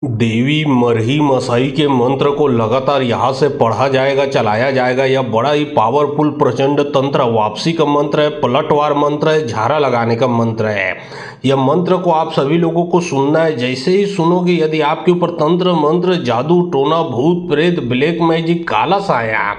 देवी मरही मसाई के मंत्र को लगातार यहाँ से पढ़ा जाएगा, चलाया जाएगा। यह बड़ा ही पावरफुल प्रचंड तंत्र वापसी का मंत्र है, पलटवार मंत्र है, झारा लगाने का मंत्र है। यह मंत्र को आप सभी लोगों को सुनना है। जैसे ही सुनोगे, यदि आपके ऊपर तंत्र मंत्र जादू टोना भूत प्रेत ब्लैक मैजिक काला साया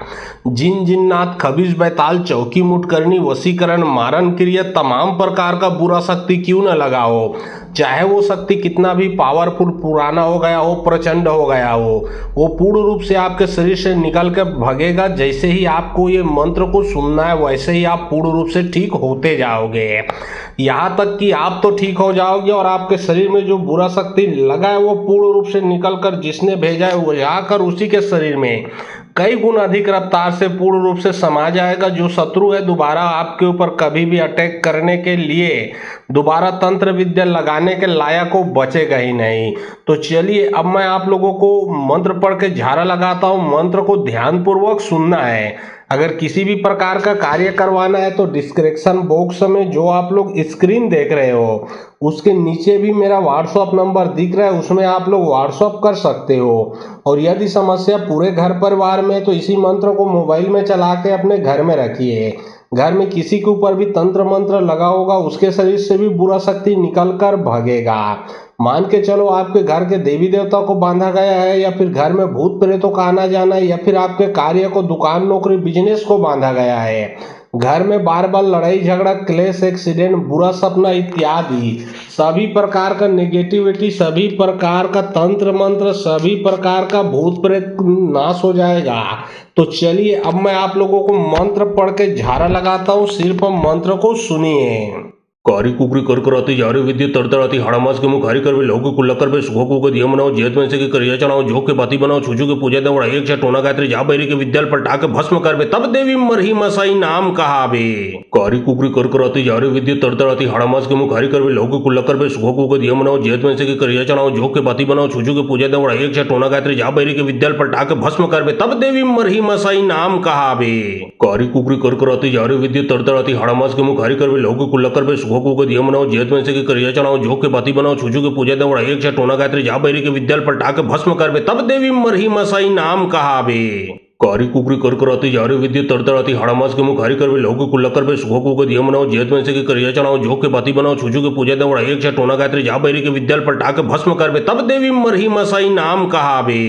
जिन जिन्नात खबीज बैताल चौकी मुटकरनी वसीकरण मारन क्रिया तमाम प्रकार का बुरा शक्ति क्यों न लगा हो, चाहे वो शक्ति कितना भी पावरफुल पुराना हो गया हो, प्रचंड हो गया हो, वो पूर्ण रूप से आपके शरीर से निकल कर भगेगा। जैसे ही आपको ये मंत्र को सुनना है, वैसे ही आप पूर्ण रूप से ठीक होते जाओगे। यहाँ तक कि आप तो ठीक हो जाओगे और आपके शरीर में जो बुरा शक्ति लगा है वो पूर्ण रूप से निकल कर जिसने भेजा है वो जाकर उसी के शरीर में कई गुण अधिक रफ्तार से पूर्ण रूप से समा जाएगा। जो शत्रु है दोबारा आपके ऊपर कभी भी अटैक करने के लिए दोबारा तंत्र विद्या लगाने के लायक को बचेगा ही नहीं। तो चलिए अब मैं आप लोगों को मंत्र पढ़ के झारा लगाता हूँ। मंत्र को ध्यानपूर्वक सुनना है। अगर किसी भी प्रकार का कार्य करवाना है तो डिस्क्रिप्शन बॉक्स में जो आप लोग स्क्रीन देख रहे हो उसके नीचे भी मेरा व्हाट्सअप नंबर दिख रहा है, उसमें आप लोग व्हाट्सअप कर सकते हो। और यदि समस्या पूरे घर परिवार में तो इसी मंत्र को मोबाइल में चला के अपने घर में रखिए। घर में किसी के ऊपर भी तंत्र मंत्र लगा होगा उसके शरीर से भी बुरा शक्ति निकल कर भागेगा। मान के चलो आपके घर के देवी देवता को बांधा गया है, या फिर घर में भूत प्रेतों का आना जाना है, या फिर आपके कार्य को दुकान नौकरी बिजनेस को बांधा गया है, घर में बार बार लड़ाई झगड़ा क्लेश एक्सीडेंट बुरा सपना इत्यादि सभी प्रकार का नेगेटिविटी, सभी प्रकार का तंत्र मंत्र, सभी प्रकार का भूत प्रेत नाश हो जाएगा। तो चलिए अब मैं आप लोगों को मंत्र पढ़ के झारा लगाता हूँ। सिर्फ मंत्र को सुनिए। कारी कुकरी कर कराती जारी विद्या तरतराती हाड़ामास के मुख हारी कर लौकी कुल्ला कर बे सुखो को दिया बनाओ जेत में से के करिया चढ़ाओ झोंक के बाती बनाओ छुजू के पूजा दे एक छा टोना गायत्री जा बैरी के विद्याल पर टाके भस्म कर बे तब देवी मरही मसाई नाम कहा बे। कारी कुकरी कर कराती जारी विद्या तरतराती हाड़ामास के मुख हारी कर लौकी कुल्ला कर बे सुखो को दिया बनाओ जेत में से के करिया चढ़ाओ झोंक के बाती बनाओ छुजू के पूजा दे एक छा टोना गायत्री जा बैरी के विद्याल पर टाके भस्म कर बे तब देवी मरही मसाई नाम कहा बे। कारी कुकरी कर कराती जारी विद्या तरतराती हाड़ामास के मुख हारी कर लौकी कुल्ला कर बे सुखो को दिया बनाओ जेत में से के करिया चढ़ाओ झोंक के बाती बनाओ छुजू के पूजा दे एक छा टोना गायत्री जा बैरी के विद्याल पर टाके भस्म कर बे तब देवी मरही मसाई नाम कहा बे। कारी कुकरी कर कराती जारी विद्या तरतराती हाड़ामास के मुख हारी कर लौकी कुल्ला कर बे सुखो को दिया बनाओ जेत में से के करिया चढ़ाओ झोंक के बाती बनाओ छुजू के पूजा दे एक छा टोना गायत्री जा बैरी के विद्याल पर टाके भस्म कर बे तब देवी मरही मसाई नाम कहा बे।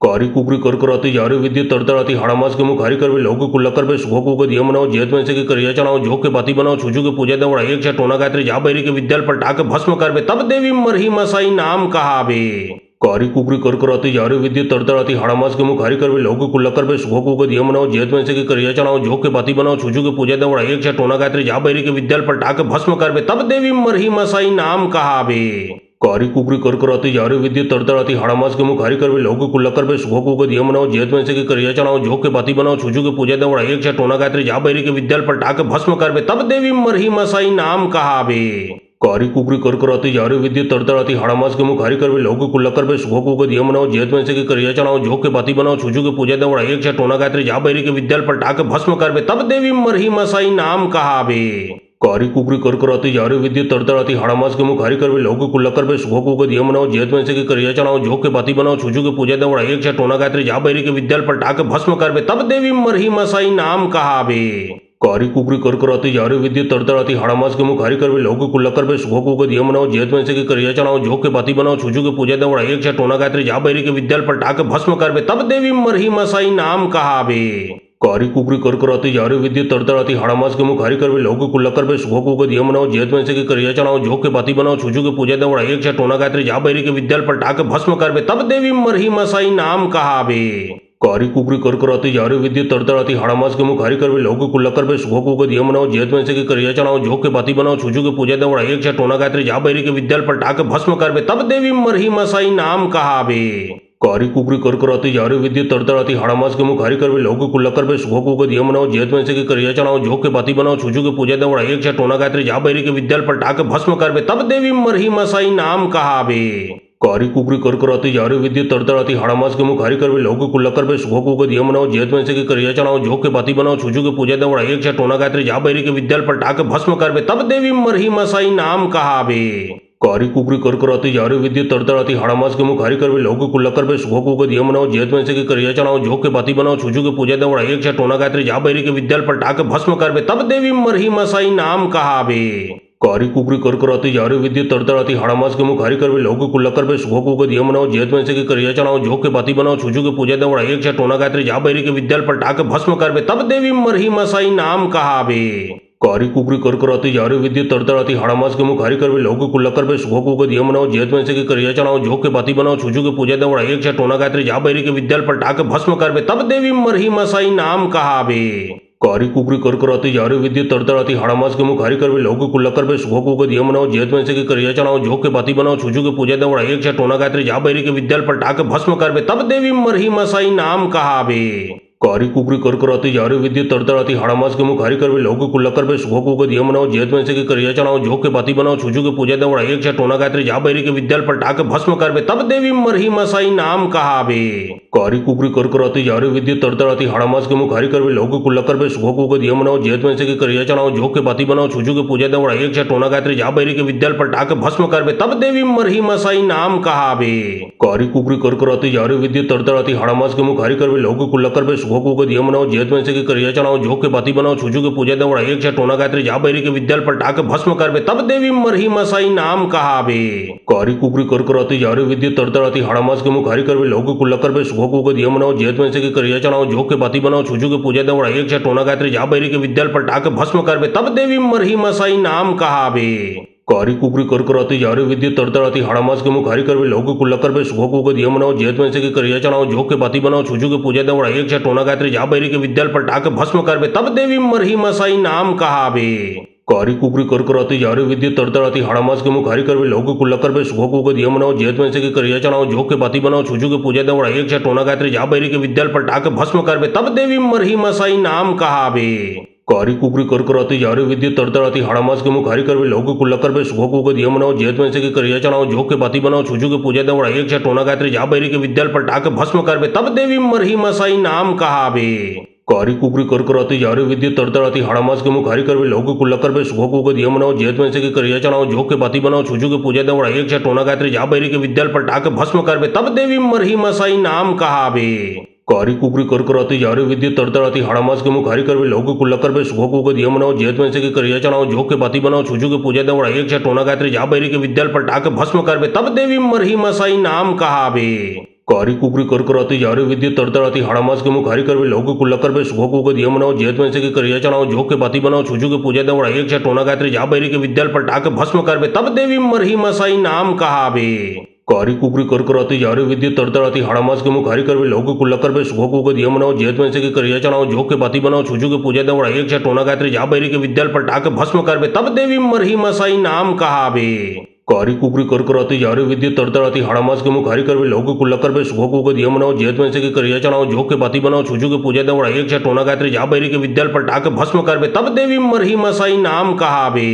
कारी कुकरी कर कराती जारी विद्या तरतराती हाड़ामास के मुख हारी कर लौकी कुल्ला कर बे सुखो को दिया बनाओ जेत में से के करिया चढ़ाओ झोंक के बाती बनाओ छुजू के पूजा दे एक छा टोना गायत्री जा बैरी के विद्याल पर टाके भस्म कर बे तब देवी मरही मसाई नाम कहा बे। कारी कुकरी कर कराती जारी विद्या तरतराती हाड़ामास के मुख हारी कर लौकी कुल्ला कर बे सुखो को दिया बनाओ जेत में से के करिया चढ़ाओ झोंक के बाती बनाओ छुजू के पूजा दे एक छा टोना गायत्री जा बैरी के विद्याल पर टाके भस्म कर बे तब देवी मरही मसाई नाम कहा बे। कारी कुकरी कर कराती जारी विद्या तरतराती हाड़ामास के मुख हारी कर लौकी कुल्ला कर बे सुखो को दिया बनाओ जेत में से के करिया चढ़ाओ झोंक के बाती बनाओ छुजू के पूजा दे एक छा टोना गायत्री जा बैरी के विद्याल पर टाके भस्म कर बे तब देवी मरही मसाई नाम कहा बे। कारी कुकरी कर कराती जारी विद्या तरतराती हाड़ामास के मुख हारी कर लौकी कुल्ला कर बे सुखो को दिया बनाओ जेत में से के करिया चढ़ाओ झोंक के बाती बनाओ छुजू के पूजा दे एक छा टोना गायत्री जा बैरी के विद्याल पर टाके भस्म कर बे तब देवी मरही मसाई नाम कहा बे। कारी कुकरी कर कराती जारी विद्या तरतराती हाड़ामास के मुख हारी कर लौकी कुल्ला कर बे सुखो को दिया बनाओ जेत में से के करिया चढ़ाओ झोंक के बाती बनाओ छुजू के पूजा दे एक छा टोना गायत्री जा बैरी के विद्याल पर टाके भस्म कर बे तब देवी मरही मसाई नाम कहा बे। कारी कुकरी कर कराती जारी विद्या तरतराती हाड़ामास के मुख हारी कर लौकी कुल्ला कर बे सुखो को दिया बनाओ जेत में से के करिया चढ़ाओ झोंक के बाती बनाओ छुजू के पूजा दे एक छा टोना गायत्री जा बैरी के विद्याल पर टाके भस्म कर बे तब देवी मरही मसाई नाम कहा बे। कारी कुकरी कर कराती जारी विद्या तरतराती हाड़ामास के मुख हारी कर लौकी कुल्ला कर बे सुखो को दिया बनाओ जेत में से के करिया चढ़ाओ झोंक के बाती बनाओ छुजू के पूजा दे एक छा टोना गायत्री जा बैरी के विद्याल पर टाके भस्म कर बे तब देवी मरही मसाई नाम कहा बे। कारी कुकरी कर कराती जारी विद्या तरतराती हाड़ामास के मुख हारी कर लौकी कुल्ला कर बे सुखो को दिया बनाओ जेत में से के करिया चढ़ाओ झोंक के बाती बनाओ छुजू के पूजा दे एक छा टोना गायत्री जा बैरी के विद्याल पर टाके भस्म कर बे तब देवी मरही मसाई नाम कहा बे। कारी कुकरी कर कराती जारी विद्या तरतराती हाड़ामास के मुख हारी कर लौकी कुल्ला कर बे सुखो को दिया बनाओ जेत में से के करिया चढ़ाओ झोंक के बाती बनाओ छुजू के पूजा दे एक छा टोना गायत्री जा बैरी के विद्याल पर टाके भस्म कर बे तब देवी मरही मसाई नाम कहा बे। कारी कुकरी कर कराती जारी विद्या तरतराती हाड़ामास के मुख हारी कर लौकी कुल्ला कर बे सुखो को दिया बनाओ जेत में से के करिया चढ़ाओ झोंक के बाती बनाओ छुजू के पूजा दे एक छा टोना गायत्री जा बैरी के विद्याल पर टाके भस्म कर बे तब देवी मरही मसाई नाम कहा बे। कारी कुकरी करकराती जारी विद्युत तड़तड़ाती हड़ामास के मुख हरी कर लोगों को लकर पे सुखों को दिया मनाओ जेत में से की करिया चढ़ाओ झोंक के बाती बनाओ छुजू के पूजा दे एक से टोना गायत्री जा बैरी के विद्याल पर टाके भस्म करबे तब देवी मरही मसाई नाम कहाबे। कारी कुकरी करकराती जारी विद्युत तड़तड़ाती हड़ामास के मुख हरी कर लोगों को लकर पे सुखों को दिया मनाओ जेत में से की करिया चढ़ाओ झोंक के बाती बनाओ छुजू के पूजा दे एक से टोना गायत्री जा बैरी के विद्याल पर टाके भस्म करबे तब देवी मरही मसाई नाम कहाबे। कारी कुकरी करकराती जारी विद्युत तड़तड़ाती हड़ामास के मुख हरी कर लोगों को लकर पे सुखों को दिया मनाओ जेत में से की करिया चढ़ाओ झोंक के बाती बनाओ छुजू के पूजा दे एक से टोना गायत्री जा बैरी के विद्याल पर टाके भस्म करबे तब देवी मरही मसाई नाम कहाबे। कारी कुकरी करकराती जारी विद्युत तड़तड़ाती हड़ामास के मुख हरी कर लोगों को लकर पे सुखों को दिया मनाओ जेत में से की करिया चढ़ाओ झोंक के बाती बनाओ छुजू के पूजा दे एक से टोना गायत्री जा बैरी के विद्याल पर टाके भस्म करबे तब देवी मरही मसाई नाम कहाबे। कारी कुकरी करकराती जारी विद्युत तड़तड़ाती हड़ामास के मुख हरी कर लोगों को लकर पे सुखों को दिया मनाओ जेत में से की करिया चढ़ाओ झोंक के बाती बनाओ छुजू के पूजा दे एक से टोना गायत्री जा बैरी के विद्याल पर टाके भस्म करबे तब देवी मरही मसाई नाम कहाबे। कारी कुकरी करकराती जारी विद्युत तड़तड़ाती हड़ामास के मुख हरी कर लोगों को लकर पे सुखों को दिया मनाओ जेत में से की करिया चढ़ाओ झोंक के बाती बनाओ छुजू के पूजा दे एक से टोना गायत्री जा बैरी के विद्याल पर टाके भस्म करबे तब देवी मरही मसाई नाम कहाबे। कारी कुकरी करकराती जारी विद्युत तड़तड़ाती हड़ामास के मुख हरी कर लोगों को लकर पे सुखों को दिया मनाओ जेत में से की करिया चढ़ाओ झोंक के बाती बनाओ छुजू के पूजा दे एक से टोना गायत्री जा बैरी के विद्याल पर टाके भस्म करबे तब देवी मरही मसाई नाम कहाबे। कारी कुकरी करकराती जारी विद्युत तड़तड़ाती हड़ामास के मुख हरी कर लोगों को लकर पे सुखों को दिया मनाओ जेत में से की करिया चढ़ाओ झोंक के बाती बनाओ छुजू के पूजा दे एक से टोना गायत्री जा बैरी के विद्याल पर टाके भस्म करबे तब देवी मरही मसाई नाम कहाबे। कारी कुकरी करकराती जारी विद्युत तड़तड़ाती हड़ामास के मुख हरी कर लोगों को लकर पे सुखों को दिया मनाओ जेत में से की करिया चढ़ाओ झोंक के बाती बनाओ छुजू के पूजा दे एक से टोना गायत्री जा बैरी के विद्याल पर टाके भस्म करबे तब देवी मरही मसाई नाम कहाबे। कारी कुकरी करकराती जारी विद्युत तड़तड़ाती हड़ामास के मुख हरी कर लोगों को लकर पे सुखों को दिया मनाओ जेत में से की करिया चढ़ाओ झोंक के बाती बनाओ छुजू के पूजा दे एक से टोना गायत्री जा बैरी के विद्याल पर टाके भस्म करबे तब देवी मरही मसाई नाम कहाबे। कारी कुकरी करकराती जारी विद्युत तड़तड़ाती हड़ामास के मुख हरी कर लोगों को लकर पे सुखों को दिया मनाओ जेत में से की करिया चढ़ाओ झोंक के बाती बनाओ छुजू के पूजा दे एक से टोना गायत्री जा बैरी के विद्याल पर टाके भस्म करबे तब देवी मरही मसाई नाम कहाबे। कारी कुकरी करकराती जारी विद्युत तड़तड़ाती हड़ामास के मुख हरी कर लोगों को लकर पे सुखों को दिया मनाओ जेत में से की करिया चढ़ाओ झोंक के बाती बनाओ छुजू के पूजा दे एक से टोना गायत्री जा बैरी के विद्याल पर टाके भस्म करबे तब देवी मरही मसाई नाम कहाबे। कारी कुकरी करकराती जारी विद्युत तड़तड़ाती हड़ामास के मुख हरी कर लोगों को लकर पे सुखों को दिया मनाओ जेत में से की करिया चढ़ाओ झोंक के बाती बनाओ छुजू के पूजा दे एक से टोना गायत्री जा बैरी के विद्याल पर टाके भस्म करबे तब देवी मरही मसाई नाम कहाबे। कारी कुकरी करकराती जारी विद्युत तड़तड़ाती हड़ामास के मुख हरी कर लोगों को लकर पे सुखों को दिया मनाओ जेत में से की करिया चढ़ाओ झोंक के बाती बनाओ छुजू के पूजा दे एक से टोना गायत्री जा बैरी के विद्याल पर टाके भस्म करबे तब देवी मरही मसाई नाम कहाबे। कारी कुकरी करकराती जारी विद्युत तड़तड़ाती हड़ामास के मुख हरी कर लोगों को लकर पे सुखों को दिया मनाओ जेत में से की करिया चढ़ाओ झोंक के बाती बनाओ छुजू के पूजा दे एक से टोना गायत्री जा बैरी के विद्याल पर टाके भस्म करबे तब देवी मरही मसाई नाम कहाबे। कारी कुकरी करकराती जारी विद्युत तड़तड़ाती हड़ामास के मुख हरी कर लोगों को लकर पे सुखों को दिया मनाओ जेत में से की करिया चढ़ाओ झोंक के बाती बनाओ छुजू के पूजा दे एक से टोना गायत्री जा बैरी के विद्याल पर टाके भस्म करबे तब देवी मरही मसाई नाम कहाबे।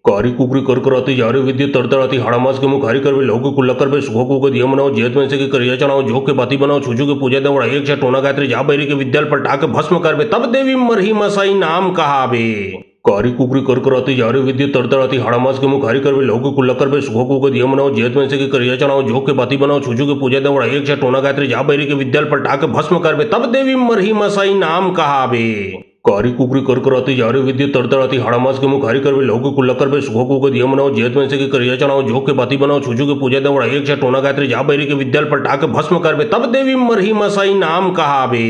कारी कुकरी करकराती जारी विद्युत तड़तड़ाती हड़ामास के मुख हरी कर लोगों को लकर पे सुखों को दिया मनाओ जेत में से की करिया चढ़ाओ झोंक के बाती बनाओ छुजू के पूजा दे एक से टोना गायत्री जा बैरी के विद्याल पर टाके भस्म करबे तब देवी मरही मसाई नाम कहाबे। कारी कुकरी करकराती जारी विद्युत तड़तड़ाती हड़ामास के मुख हरी कर लोगों को लकर पे सुखों को दिया मनाओ जेत में से की करिया चढ़ाओ झोंक के बाती बनाओ छुजू के पूजा दे एक से टोना गायत्री जा बैरी के विद्याल पर टाके भस्म करबे तब देवी मरही मसाई नाम कहाबे। कारी कुकरी करकराती जारी विद्युत तड़तड़ाती हड़ामास के मुख हरी कर लोगों को लकर पे सुखों को दिया मनाओ जेत में से की करिया चढ़ाओ झोंक के बाती बनाओ छुजू के पूजा दे एक से टोना गायत्री जा बैरी के विद्याल पर टाके भस्म करबे तब देवी मरही मसाई नाम कहाबे।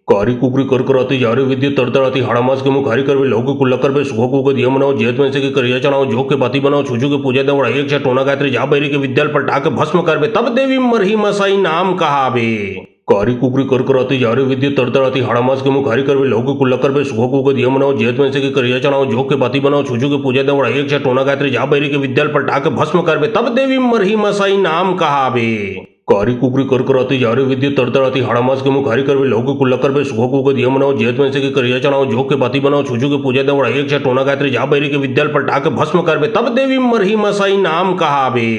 कारी कुकरी करकराती जारी विद्युत तड़तड़ाती हड़ामास के मुख हरी कर लोगों को लकर पे सुखों को दिया मनाओ जेत में से की करिया चढ़ाओ झोंक के बाती बनाओ छुजू के पूजा दे एक से टोना गायत्री जा बैरी के विद्याल पर टाके भस्म करबे तब देवी मरही मसाई नाम कहाबे। कारी कुकरी करकराती जारी विद्युत तड़तड़ाती हड़ामास के मुख हरी कर लोगों को लकर पे सुखों को दिया मनाओ जेत में से की करिया चढ़ाओ झोंक के बाती बनाओ छुजू के पूजा दे एक से टोना गायत्री जा बैरी के विद्याल पर टाके भस्म करबे तब देवी मरही मसाई नाम कहाबे। कारी कुकरी करकराती जारी विद्युत तड़तड़ाती हड़ामास के मुख हरी कर लोगों को लकर पे सुखों को दिया मनाओ जेत में से की करिया चढ़ाओ झोंक के बाती बनाओ छुजू के पूजा दे एक से टोना गायत्री जा बैरी के विद्याल पर टाके भस्म करबे तब देवी मरही मसाई नाम कहाबे।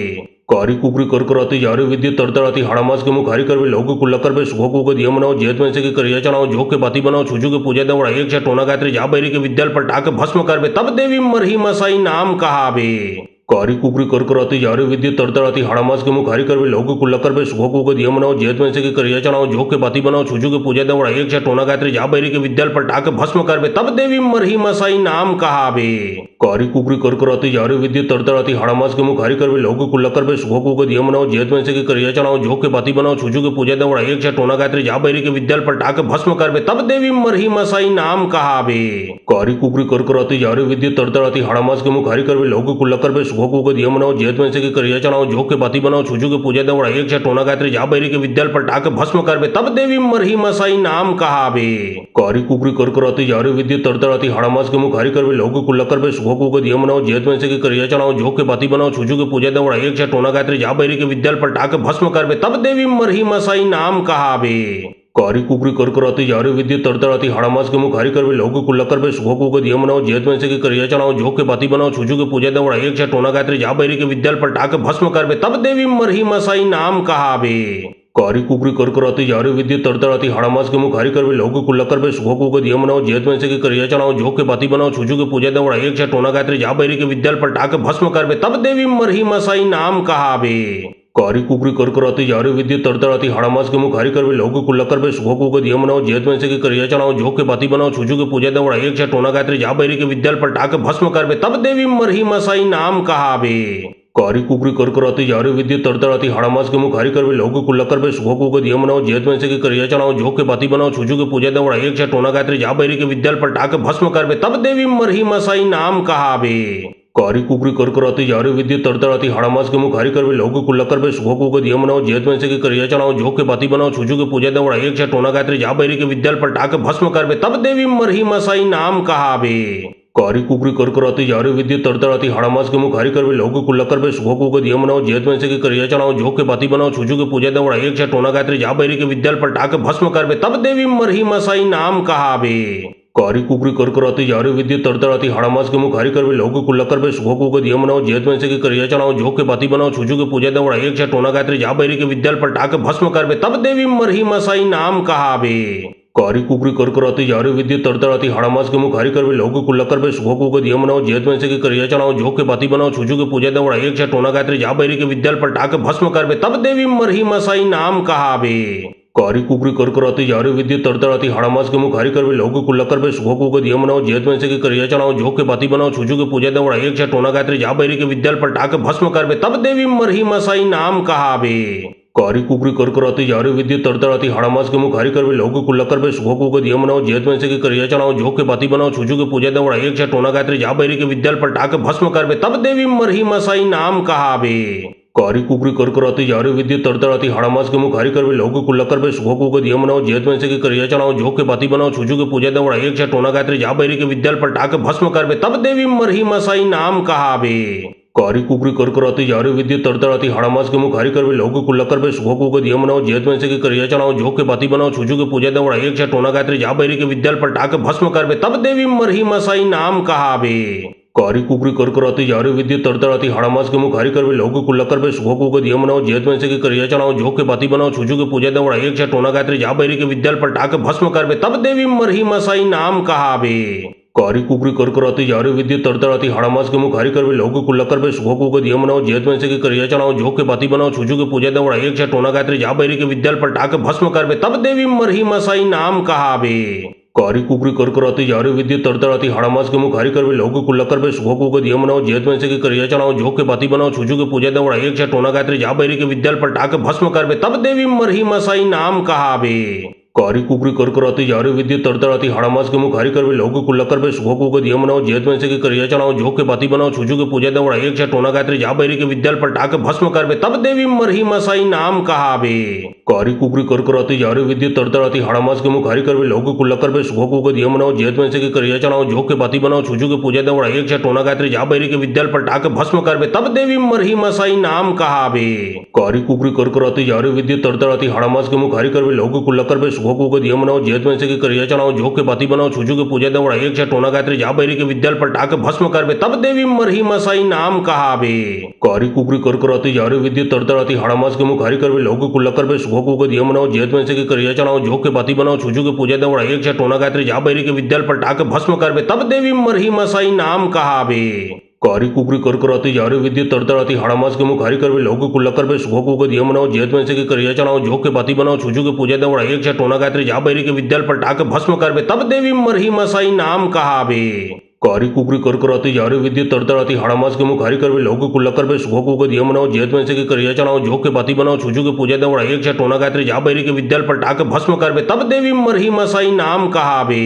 कारी कुकरी करकराती जारी विद्युत तड़तड़ाती हड़ामास के मुख हरी कर लोगों को लकर पे सुखों को दिया मनाओ जेत में से की करिया चढ़ाओ झोंक के बाती बनाओ छुजू के पूजा दे एक से टोना गायत्री जा बैरी के विद्याल पर टाके भस्म करबे तब देवी मरही मसाई नाम कहाबे। कारी कुकरी करकराती जारी विद्युत तड़तड़ाती हाड़ामास के मुख हरी करवे लोगो कुल्लकर पे सुखो को दिया मनाओ जेत में से के करिया चनाओ झोक के बाती बनाओ छुजू के पूजा दे एक छठ टोना गायत्री जा बैरी के विद्याल पर टाक भस्म करवे तब देवी मरही मसाई नाम कहावे। कारी कुकरी करकराती जारी विद्युत तड़तड़ाती हाड़ामास के मुख हरी करवे लोगो कुल्लकर पे सुखो को दिया मनाओ जेत में से के करिया चनाओ झोक के बाती बनाओ छुजू के पूजा दे एक छठ टोना गायत्री जा बैरी के विद्याल पर टाक भस्म करवे तब देवी मरही मसाई नाम कहावे। कारी कुकरी करकराती जारी विद्युत तड़तड़ाती हाड़ामास के मुख हरी करवे लोगो कुल्लकर पे सुखो को दिया मनाओ जेत में से के करिया चनाओ झोक के बाती बनाओ छुजू के पूजा दे एक छठ टोना गायत्री जा बैरी के विद्याल पर टाक भस्म करवे तब देवी मरही मसाई नाम कहावे। कारी कुकरी करकराती जारी विद्युत तड़तड़ाती हाड़ामास के मुख हरी करवे लोगो कुल्लकर पे सुखो को दिया मनाओ जेत में से के करिया चनाओ झोक के बाती बनाओ छुजू के पूजा दे एक छठ टोना गायत्री जा बैरी के विद्याल पर टाक भस्म करवे तब देवी मरही मसाई नाम कहावे। कारी कुकरी करकराती जारी विद्युत तड़तड़ाती हाड़ामास के मुख हरी करवे लोगो कुल्लकर पे सुखो को दिया मनाओ जेत में से के करिया चनाओ झोक के बाती बनाओ छुजू के पूजा दे एक छठ टोना गायत्री जा बैरी के विद्याल पर टाक भस्म करवे तब देवी मरही मसाई नाम कहावे। कारी कुकरी करकराती जारी विद्युत तड़तड़ाती हाड़ामास के मुख हरी करवे लोगो कुल्लकर पे सुखो को दिया मनाओ जेत में से के करिया चनाओ झोक के बाती बनाओ छुजू के पूजा दे एक छठ टोना गायत्री जा बैरी के विद्याल पर टाक भस्म करवे तब देवी मरही मसाई नाम कहावे। कारी कुकरी करकराती जारी विद्युत तड़तड़ाती हाड़ामास के मुख हरी करवे लोगो कुल्लकर पे सुखो को दिया मनाओ जेत में से के करिया चनाओ झोक के बाती बनाओ छुजू के पूजा दे एक छठ टोना गायत्री जा बैरी के विद्याल पर टाक भस्म करवे तब देवी मरही मसाई नाम कहावे। कारी कुकरी करकराती जारी विद्युत तड़तड़ाती हाड़ामास के मुख हरी करवे लोगो कुल्लकर पे सुखो को दिया मनाओ जेत में से के करिया चनाओ झोक के बाती बनाओ छुजू के पूजा दे एक छठ टोना गायत्री जा बैरी के विद्याल पर टाक भस्म करवे तब देवी मरही मसाई नाम कहावे। कारी कुकरी करकराती जारी विद्युत तड़तड़ाती हाड़ामास के मुख हरी करवे लोगो कुल्लकर पे सुखो को दिया मनाओ जेत में से के करिया चनाओ झोक के बाती बनाओ छुजू के पूजा दे एक छठ टोना गायत्री जा बैरी के विद्याल पर टाक भस्म करवे तब देवी मरही मसाई नाम कहावे। कारी कुकरी करकराती जारी विद्युत तड़तड़ाती हाड़ामास के मुख हरी करवे लोगो कुल्लकर पे सुखो को दिया मनाओ जेत में से के करिया चनाओ झोक के बाती बनाओ छुजू के पूजा दे एक छठ टोना गायत्री जा बैरी के विद्याल पर टाक भस्म करवे तब देवी मरही मसाई नाम कहावे। कारी कुकरी करकराती जारी विद्युत तड़तड़ाती हाड़ामास के मुख हरी करवे लोगो कुल्लकर पे सुखो को दिया मनाओ जेत में से के करिया चनाओ झोक के बाती बनाओ छुजू के पूजा दे एक छठ टोना गायत्री जा बैरी के विद्याल पर टाक भस्म करवे तब देवी मरही मसाई नाम कहावे। कारी कुकरी करकराती जारी विद्युत तड़तड़ाती हाड़ामास के मुख हरी करवे लोगो कुल्लकर पे सुखो को दिया मनाओ जेत में से के करिया चनाओ झोक के बाती बनाओ छुजू के पूजा दे एक छठ टोना गायत्री जा बैरी के विद्याल पर टाक भस्म करवे तब देवी मरही मसाई नाम कहावे। कारी कुकरी करकराती जारी विद्युत तड़तड़ाती हाड़ामास के मुख हरी करवे लोगो कुल्लकर पे सुखो को दिया मनाओ जेत में से के करिया चनाओ झोक के बाती बनाओ छुजू के पूजा दे एक छठ टोना गायत्री जा बैरी के विद्याल पर टाक भस्म करवे तब देवी मरही मसाई नाम कहावे। कारी कुकरी करकराती जारी विद्युत तड़तड़ाती हाड़ामास के मुख हरी करवे लोगो कुल्लकर पे सुखो को दिया मनाओ जेत में से के करिया चनाओ झोक के बाती बनाओ छुजू के पूजा दे एक छठ टोना गायत्री जा बैरी के विद्याल पर टाक भस्म करवे तब देवी मरही मसाई नाम कहावे। कारी कुकरी करकराती जारी विद्युत तड़तड़ाती हाड़ामास के मुख हरी करवे लोगो कुल्लकर पे सुखो को दिया मनाओ जेत में से के करिया चनाओ झोक के बाती बनाओ छुजू के पूजा दे एक छठ टोना गायत्री जा बैरी के विद्याल पर टाक भस्म करवे तब देवी मरही मसाई नाम कहावे। कारी कुकरी करकराती जारी विद्युत तड़तड़ाती हाड़ामास के मुख हरी करवे लोगो कुल्लकर पे सुखो को दिया मनाओ जेत में से के करिया चनाओ झोक के बाती बनाओ छुजू के पूजा दे एक छठ टोना गायत्री जा बैरी के विद्याल पर टाक भस्म करवे तब देवी मरही मसाई नाम कहावे। कारी कुकरी करकराती जारी विद्युत तड़तड़ाती हाड़ामास के मुख हरी करवे लोगो कुल्लकर पे सुखो को दिया मनाओ जेत में से के करिया चनाओ झोक के बाती बनाओ छुजू के पूजा दे एक छठ टोना गायत्री जा बैरी के विद्याल पर टाक भस्म करवे तब देवी मरही मसाई नाम कहावे। कारी कुकरी करकराती जारी विद्युत तड़तड़ाती हाड़ामास के मुख हरी करवे लोगो कुल्लकर पे सुखो को दिया मनाओ जेत में से के करिया चनाओ झोक के बाती बनाओ छुजू के पूजा दे एक छठ टोना गायत्री जा बैरी के विद्याल पर टाक भस्म करवे तब देवी मरही मसाई नाम कहावे। कारी कुकरी करकराती जारी विद्युत तड़तड़ाती हाड़ामास के मुख हरी करवे लोगो कुल्लकर पे सुखो को दिया मनाओ जेत में से के करिया चनाओ झोक के बाती बनाओ छुजू के पूजा दे एक छठ टोना गायत्री जा बैरी के विद्याल पर टाक भस्म करवे तब देवी मरही मसाई नाम कहावे। कारी कुकरी करकराती जारी विद्युत तड़तड़ाती हाड़ामास के मुख हरी करवे लोगो कुल्लकर पे सुखो को दिया मनाओ जेत में से के करिया चनाओ झोक के बाती बनाओ छुजू के पूजा दे एक छठ टोना गायत्री जा बैरी के विद्याल पर टाक भस्म करवे तब देवी मरही मसाई नाम कहावे। कारी कुकरी करकराती जारी विद्युत तड़तड़ाती हाड़ामास के मुख हरी करवे लोगो कुल्लकर पे सुखो को दिया मनाओ जेत में से के करिया चनाओ झोक के बाती बनाओ छुजू के पूजा दे एक छठ टोना गायत्री जा बैरी के विद्याल पर टाक भस्म करवे तब देवी मरही मसाई नाम कहावे। कारी कुकरी करकराती जारी विद्युत तड़तड़ाती हाड़ामास के मुख हरी करवे लोगो कुल्लकर पे सुखो को दिया मनाओ जेत में से के करिया चनाओ झोक के बाती बनाओ छुजू के पूजा दे एक छठ टोना गायत्री जा बैरी के विद्याल पर टाक भस्म करवे तब देवी मरही मसाई नाम कहावे। कारी कुकरी करकराती जारी विद्युत तड़तड़ाती हाड़ामास के मुख हरी करवे लोगो कुल्लकर पे सुखो को दिया मनाओ जेत में से के करिया चनाओ झोक के बाती बनाओ छुजू के पूजा दे एक छठ टोना गायत्री जा बैरी के विद्याल पर टाक भस्म करवे तब देवी मरही मसाई नाम कहावे। कारी कुकरी करकराती जारी विद्युत तड़तड़ाती हाड़ामास के मुख हरी करवे लोग कुल्लकर पे सुखोकू के दिया मनाओ जेत में से की करिया चढ़ाओ झोंक के बाती बनाओ छुजू के पूजा दे एक छे टोना गायत्री जा बैरी के विद्याल पर टाके भस्म करबे तब देवी मरही मसाई नाम कहाबे। कारी कुकरी करकराती जारी विद्युत तड़तड़ाती हाड़ामास के मुख हरी करवे लोग कुल्लकर पे सुखोकू के दिया मनाओ जेत में से की करिया चढ़ाओ झोंक के बाती बनाओ छुजू के पूजा दे एक छे टोना गायत्री जा बैरी के विद्याल पर टाके भस्म करबे तब देवी मरही मसाई नाम कहाबे।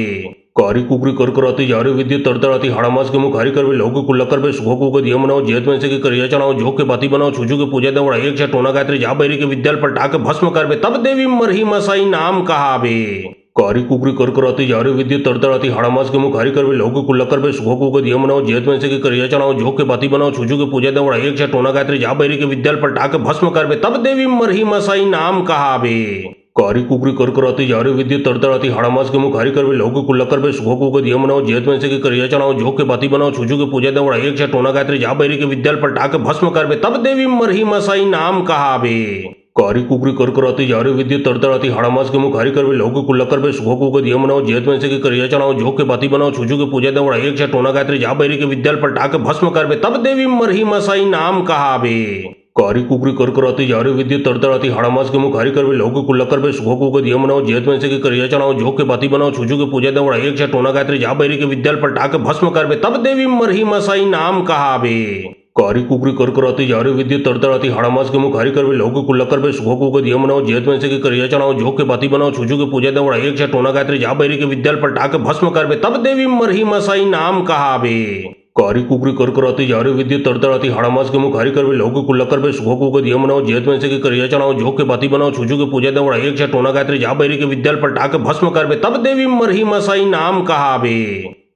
कारी कुकरी करकराती जारी विद्युत तड़तड़ाती हाड़ामास के मुख हरी करवे लोग कुल्लकर पे सुखोकू के दिया मनाओ जेत में से की करिया चढ़ाओ झोंक के बाती बनाओ छुजू के पूजा दे एक छे टोना गायत्री जा बैरी के विद्याल पर टाके भस्म करबे तब देवी मरही मसाई नाम कहाबे। कारी कुकरी करकराती जारी विद्युत तड़तड़ाती हाड़ामास के मुख हरी करवे लोग कुल्लकर पे सुखोकू के दिया मनाओ जेत में से की करिया चढ़ाओ झोंक के बाती बनाओ छुजू के पूजा दे एक छे टोना गायत्री जा बैरी के विद्याल पर टाके भस्म करबे तब देवी मरही मसाई नाम कहाबे। कारी कुकरी करकराती जारी विद्युत तड़तड़ाती हाड़ामास के मुख हरी करवे लोग कुल्लकर पे सुखोकू के दिया मनाओ जेत में से की करिया चढ़ाओ झोंक के बाती बनाओ छुजू के पूजा दे एक छे टोना गायत्री जा बैरी के विद्याल पर टाके भस्म करबे तब देवी मरही मसाई नाम कहाबे। कारी कुकरी करकराती जारी विद्युत तड़तड़ाती हाड़ामास के मुख हरी करवे लोग कुल्लकर पे सुखोकू के दिया मनाओ जेत में से की करिया चढ़ाओ झोंक के बाती बनाओ छुजू के पूजा दे एक छे टोना गायत्री जा बैरी के विद्याल पर टाके भस्म करबे तब देवी मरही मसाई नाम कहाबे। कारी कुकरी करकराती जारी विद्युत तड़तड़ाती हाड़ामास के मुख हरी करवे लोग कुल्लकर पे सुखोकू के दिया मनाओ जेत में से की करिया चढ़ाओ झोंक के बाती बनाओ छुजू के पूजा दे एक छे टोना गायत्री जा बैरी के विद्याल पर टाके भस्म करबे तब देवी मरही मसाई नाम कहाबे। कारी कुकरी करकराती जारी विद्युत तड़तड़ाती हाड़ामास के मुख हरी करवे लोग कुल्लकर पे सुखोकू के दिया मनाओ जेत में से की करिया चढ़ाओ झोंक के बाती बनाओ छुजू के पूजा दे एक छे टोना गायत्री जा बैरी के विद्याल पर टाके भस्म करबे तब देवी मरही मसाई नाम कहाबे। कारी कुकरी करकराती जारी विद्युत तड़तड़ाती हाड़ामास के मुख हरी करवे लोग कुल्लकर पे सुखोकू के दिया मनाओ जेत में से की करिया चढ़ाओ झोंक के बाती बनाओ छुजू के पूजा दे एक छे टोना गायत्री जा बैरी के विद्याल पर टाके भस्म करबे तब देवी मरही मसाई नाम कहाबे।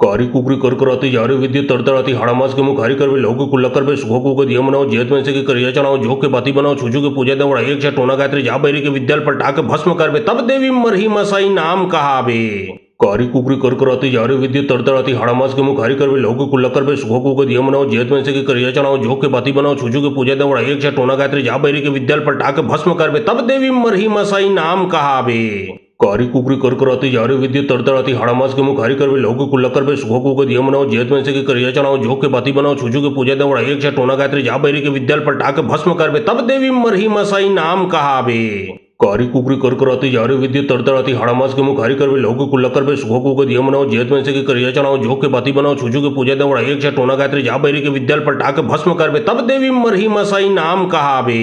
कारी कुकरी करकराती जारी विद्युत तड़तड़ाती हाड़ामास के मुख हरी करवे लोग कुल्लकर पे सुखोकू के दिया मनाओ जेत में से की करिया चढ़ाओ झोंक के बाती बनाओ छुजू के पूजा दे एक छे टोना गायत्री जा बैरी के विद्याल पर टाके भस्म करबे तब देवी मरही मसाई नाम कहाबे। कारी कुकरी करकराती जारी विद्युत तड़तड़ाती हाड़ामास के मुख हरी करवे लोग कुल्लकर पे सुखोकू के दिया मनाओ जेत में से की करिया चढ़ाओ झोंक के बाती बनाओ छुजू के पूजा दे एक छे टोना गायत्री जा बैरी के विद्याल पर टाके भस्म करबे तब देवी मरही मसाई नाम कहाबे। कारी कुकरी करकराती जारी विद्युत तड़तड़ाती हाड़ामास के मुख हरी करवे लोग कुल्लकर पे सुखोकू के दिया मनाओ जेत में से की करिया चढ़ाओ झोंक के बाती बनाओ छुजू के पूजा दे एक छे टोना गायत्री जा बैरी के विद्याल पर टाके भस्म करबे तब देवी मरही मसाई नाम कहाबे। कारी कुकरी करकराती जारी विद्युत तड़तड़ाती हाड़ामास के मुख हरी करवे लोग कुल्लकर पे सुखोकू के दिया मनाओ जेत में से की करिया चढ़ाओ झोंक के बाती बनाओ छुजू के पूजा दे एक छे टोना गायत्री जा बैरी के विद्याल पर टाके भस्म करबे तब देवी मरही मसाई नाम कहाबे।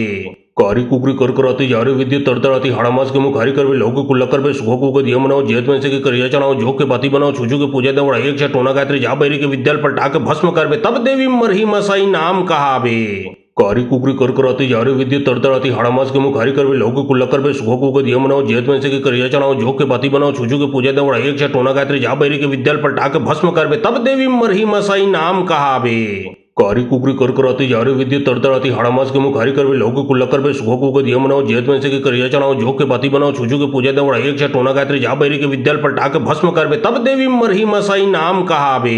कारी कुकरी करकराती जारी विद्युत तड़तड़ाती हाड़ामास के मुख हरी करवे लोग कुल्लकर पे सुखोकू के दिया मनाओ जेत में से की करिया चढ़ाओ झोंक के बाती बनाओ छुजू के पूजा दे एक छे टोना गायत्री जा बैरी के विद्याल पर टाके भस्म करबे तब देवी मरही मसाई नाम कहाबे। कारी कुकरी करकराती जारी विद्युत तड़तड़ाती हाड़ामास के मुख हरी करवे लोग कुल्लकर पे सुखोकू के दिया मनाओ जेत में से की करिया चढ़ाओ झोंक के बाती बनाओ छुजू के पूजा दे एक छे टोना गायत्री जा बैरी के विद्याल पर टाके भस्म करबे तब देवी मरही मसाई नाम कहाबे। कारी कुकरी करकराती जारी विद्युत तड़तड़ाती हाड़ामास के मुख हरी करवे लोग कुल्लकर पे सुखोकू के दिया मनाओ जेत में से की करिया चढ़ाओ झोंक के बाती बनाओ छुजू के पूजा दे एक छे टोना गायत्री जा बैरी के विद्याल पर टाके भस्म करबे तब देवी मरही मसाई नाम कहाबे।